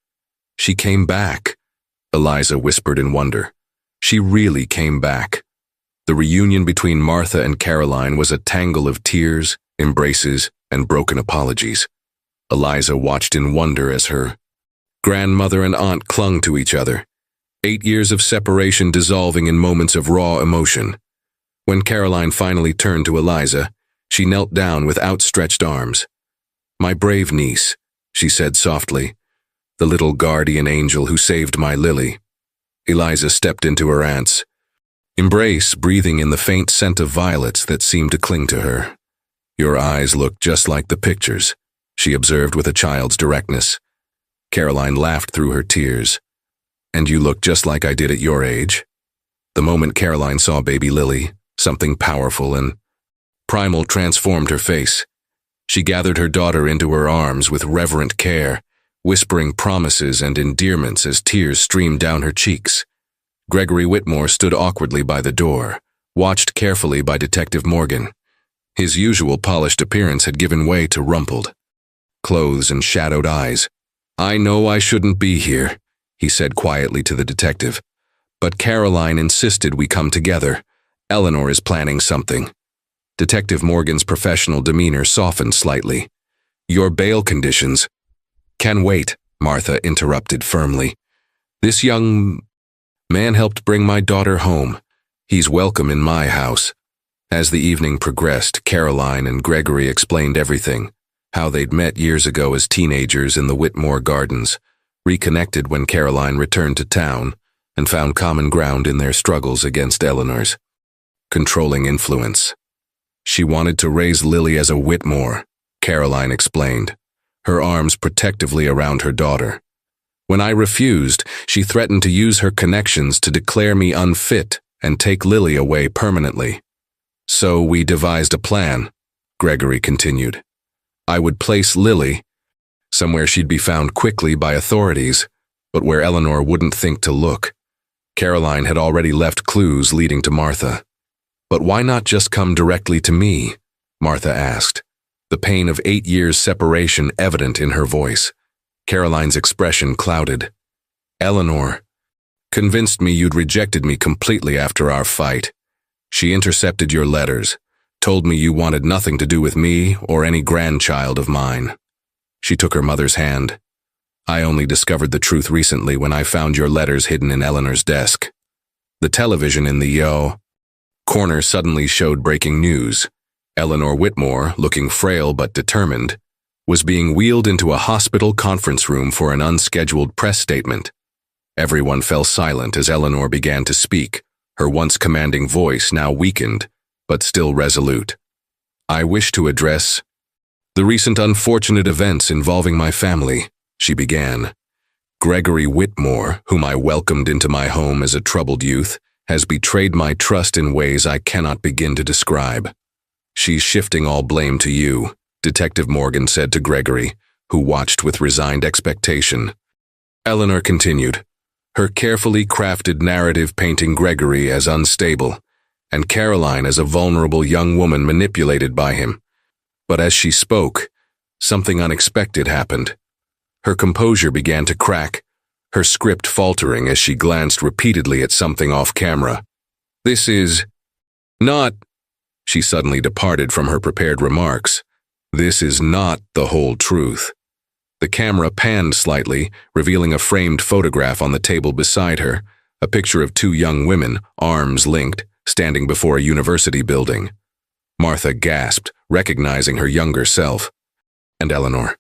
She came back, Eliza whispered in wonder. She really came back. The reunion between Martha and Caroline was a tangle of tears, embraces, and broken apologies. Eliza watched in wonder as her grandmother and aunt clung to each other, 8 years of separation dissolving in moments of raw emotion. When Caroline finally turned to Eliza, she knelt down with outstretched arms. My brave niece, she said softly, the little guardian angel who saved my Lily. Eliza stepped into her aunt's embrace, breathing in the faint scent of violets that seemed to cling to her. Your eyes look just like the pictures, she observed with a child's directness. Caroline laughed through her tears. And you look just like I did at your age. The moment Caroline saw baby Lily, something powerful and primal transformed her face. She gathered her daughter into her arms with reverent care, whispering promises and endearments as tears streamed down her cheeks. Gregory Whitmore stood awkwardly by the door, watched carefully by Detective Morgan. His usual polished appearance had given way to rumpled clothes and shadowed eyes. I know I shouldn't be here, he said quietly to the detective, but Caroline insisted we come together. Eleanor is planning something. Detective Morgan's professional demeanor softened slightly. Your bail conditions can wait, Martha interrupted firmly. This young man helped bring my daughter home. He's welcome in my house. As the evening progressed, Caroline and Gregory explained everything, how they'd met years ago as teenagers in the Whitmore Gardens, reconnected when Caroline returned to town, and found common ground in their struggles against Eleanor's controlling influence. She wanted to raise Lily as a Whitmore, Caroline explained, her arms protectively around her daughter. When I refused, she threatened to use her connections to declare me unfit and take Lily away permanently. So we devised a plan, Gregory continued. I would place Lily somewhere she'd be found quickly by authorities, but where Eleanor wouldn't think to look. Caroline had already left clues leading to Martha. But why not just come directly to me? Martha asked, the pain of 8 years' separation evident in her voice. Caroline's expression clouded. Eleanor convinced me you'd rejected me completely after our fight. She intercepted your letters, told me you wanted nothing to do with me or any grandchild of mine. She took her mother's hand. I only discovered the truth recently when I found your letters hidden in Eleanor's desk. The television in the corner suddenly showed breaking news. Eleanor Whitmore, looking frail but determined, was being wheeled into a hospital conference room for an unscheduled press statement. Everyone fell silent as Eleanor began to speak, her once commanding voice now weakened, but still resolute. I wish to address the recent unfortunate events involving my family, she began. Gregory Whitmore, whom I welcomed into my home as a troubled youth, has betrayed my trust in ways I cannot begin to describe. She's shifting all blame to you, Detective Morgan said to Gregory, who watched with resigned expectation. Eleanor continued, her carefully crafted narrative painting Gregory as unstable, and Caroline as a vulnerable young woman manipulated by him. But as she spoke, something unexpected happened. Her composure began to crack, her script faltering as she glanced repeatedly at something off camera. This is not, she suddenly departed from her prepared remarks. This is not the whole truth. The camera panned slightly, revealing a framed photograph on the table beside her, a picture of two young women, arms linked, standing before a university building. Martha gasped, recognizing her younger self. And Eleanor.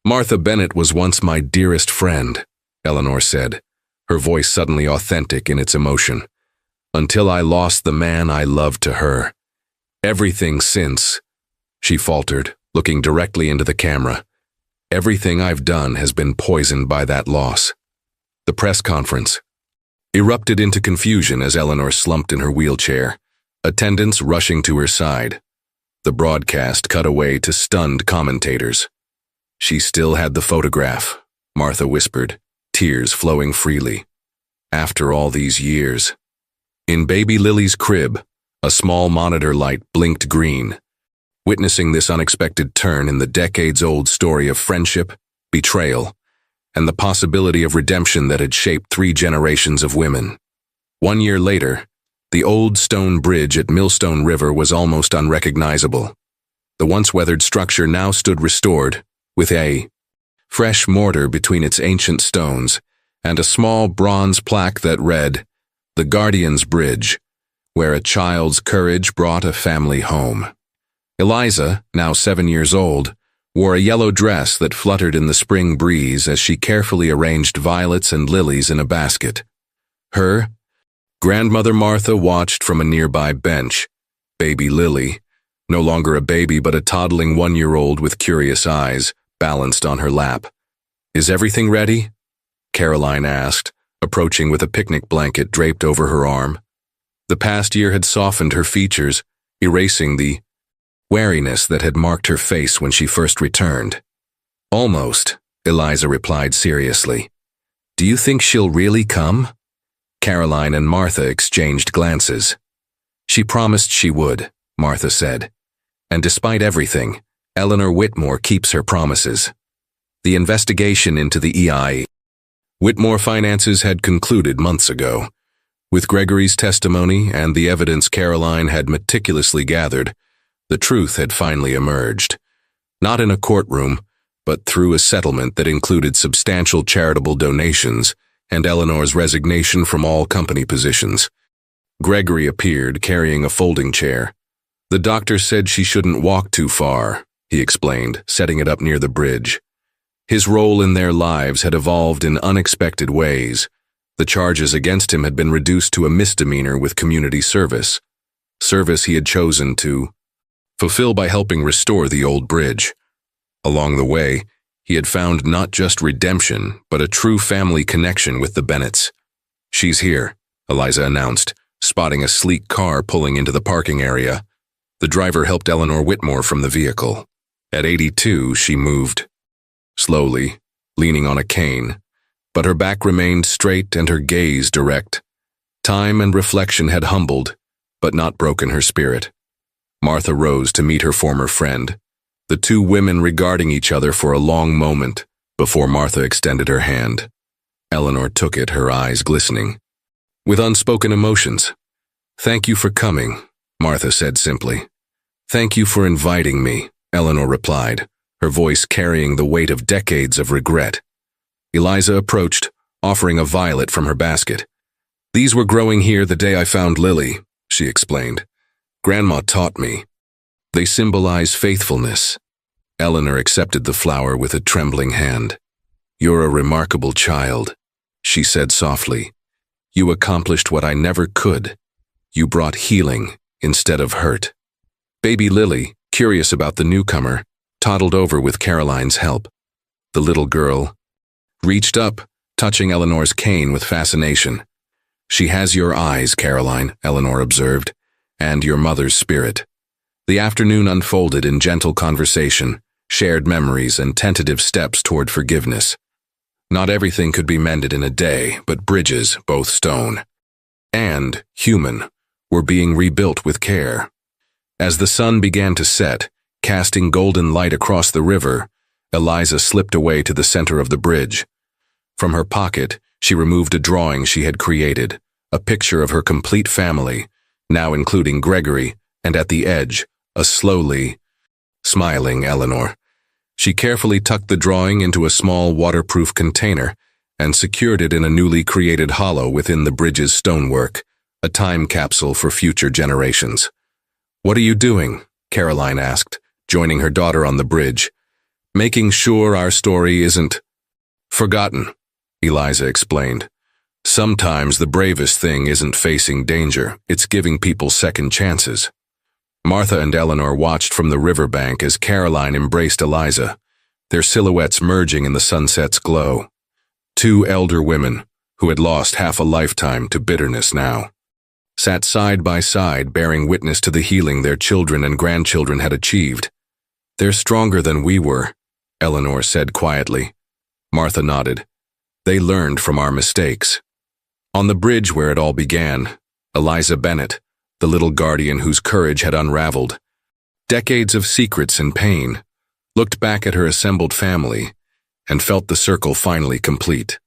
Martha Bennett was once my dearest friend, Eleanor said, her voice suddenly authentic in its emotion. Until I lost the man I loved to her. Everything since, she faltered, looking directly into the camera. Everything I've done has been poisoned by that loss. The press conference erupted into confusion as Eleanor slumped in her wheelchair, attendants rushing to her side. The broadcast cut away to stunned commentators. She still had the photograph, Martha whispered, tears flowing freely. After all these years. In baby Lily's crib, a small monitor light blinked green. Witnessing this unexpected turn in the decades-old story of friendship, betrayal, and the possibility of redemption that had shaped 3 generations of women. 1 year later, the old stone bridge at Millstone River was almost unrecognizable. The once weathered structure now stood restored, with a fresh mortar between its ancient stones and a small bronze plaque that read, "The Guardian's Bridge, where a child's courage brought a family home." Eliza, now 7 years old, wore a yellow dress that fluttered in the spring breeze as she carefully arranged violets and lilies in a basket. Her grandmother Martha watched from a nearby bench. Baby Lily, no longer a baby but a toddling 1-year-old with curious eyes, balanced on her lap. "Is everything ready?" Caroline asked, approaching with a picnic blanket draped over her arm. The past year had softened her features, erasing the wariness that had marked her face when she first returned. "Almost," Eliza replied seriously. "Do you think she'll really come?" Caroline and Martha exchanged glances. "She promised she would," Martha said. "And despite everything, Eleanor Whitmore keeps her promises." The investigation into the EI Whitmore finances had concluded months ago. With Gregory's testimony and the evidence Caroline had meticulously gathered, the truth had finally emerged. Not in a courtroom, but through a settlement that included substantial charitable donations and Eleanor's resignation from all company positions. Gregory appeared carrying a folding chair. "The doctor said she shouldn't walk too far," he explained, setting it up near the bridge. His role in their lives had evolved in unexpected ways. The charges against him had been reduced to a misdemeanor with community service. Service he had chosen to fulfill by helping restore the old bridge. Along the way, he had found not just redemption, but a true family connection with the Bennetts. "She's here," Eliza announced, spotting a sleek car pulling into the parking area. The driver helped Eleanor Whitmore from the vehicle. At 82, she moved. Slowly, leaning on a cane, but her back remained straight and her gaze direct. Time and reflection had humbled, but not broken her spirit. Martha rose to meet her former friend, the 2 women regarding each other for a long moment before Martha extended her hand. Eleanor took it, her eyes glistening with unspoken emotions. "Thank you for coming," Martha said simply. "Thank you for inviting me," Eleanor replied, her voice carrying the weight of decades of regret. Eliza approached, offering a violet from her basket. "These were growing here the day I found Lily," she explained. "Grandma taught me. They symbolize faithfulness." Eleanor accepted the flower with a trembling hand. "You're a remarkable child," she said softly. "You accomplished what I never could. You brought healing instead of hurt." Baby Lily, curious about the newcomer, toddled over with Caroline's help. The little girl reached up, touching Eleanor's cane with fascination. "She has your eyes, Caroline," Eleanor observed, "and your mother's spirit." The afternoon unfolded in gentle conversation, shared memories, and tentative steps toward forgiveness. Not everything could be mended in a day, but bridges, both stone and human, were being rebuilt with care. As the sun began to set, casting golden light across the river, Eliza slipped away to the center of the bridge. From her pocket, she removed a drawing she had created, a picture of her complete family, now including Gregory, and at the edge, a slowly smiling Eleanor. She carefully tucked the drawing into a small waterproof container and secured it in a newly created hollow within the bridge's stonework, a time capsule for future generations. "What are you doing?" Caroline asked, joining her daughter on the bridge. "Making sure our story isn't forgotten," Eliza explained. "Sometimes the bravest thing isn't facing danger, it's giving people second chances." Martha and Eleanor watched from the riverbank as Caroline embraced Eliza, their silhouettes merging in the sunset's glow. Two elder women, who had lost half a lifetime to bitterness now, sat side by side bearing witness to the healing their children and grandchildren had achieved. "They're stronger than we were," Eleanor said quietly. Martha nodded. "They learned from our mistakes." On the bridge where it all began, Eliza Bennett, the little guardian whose courage had unraveled decades of secrets and pain, looked back at her assembled family and felt the circle finally complete.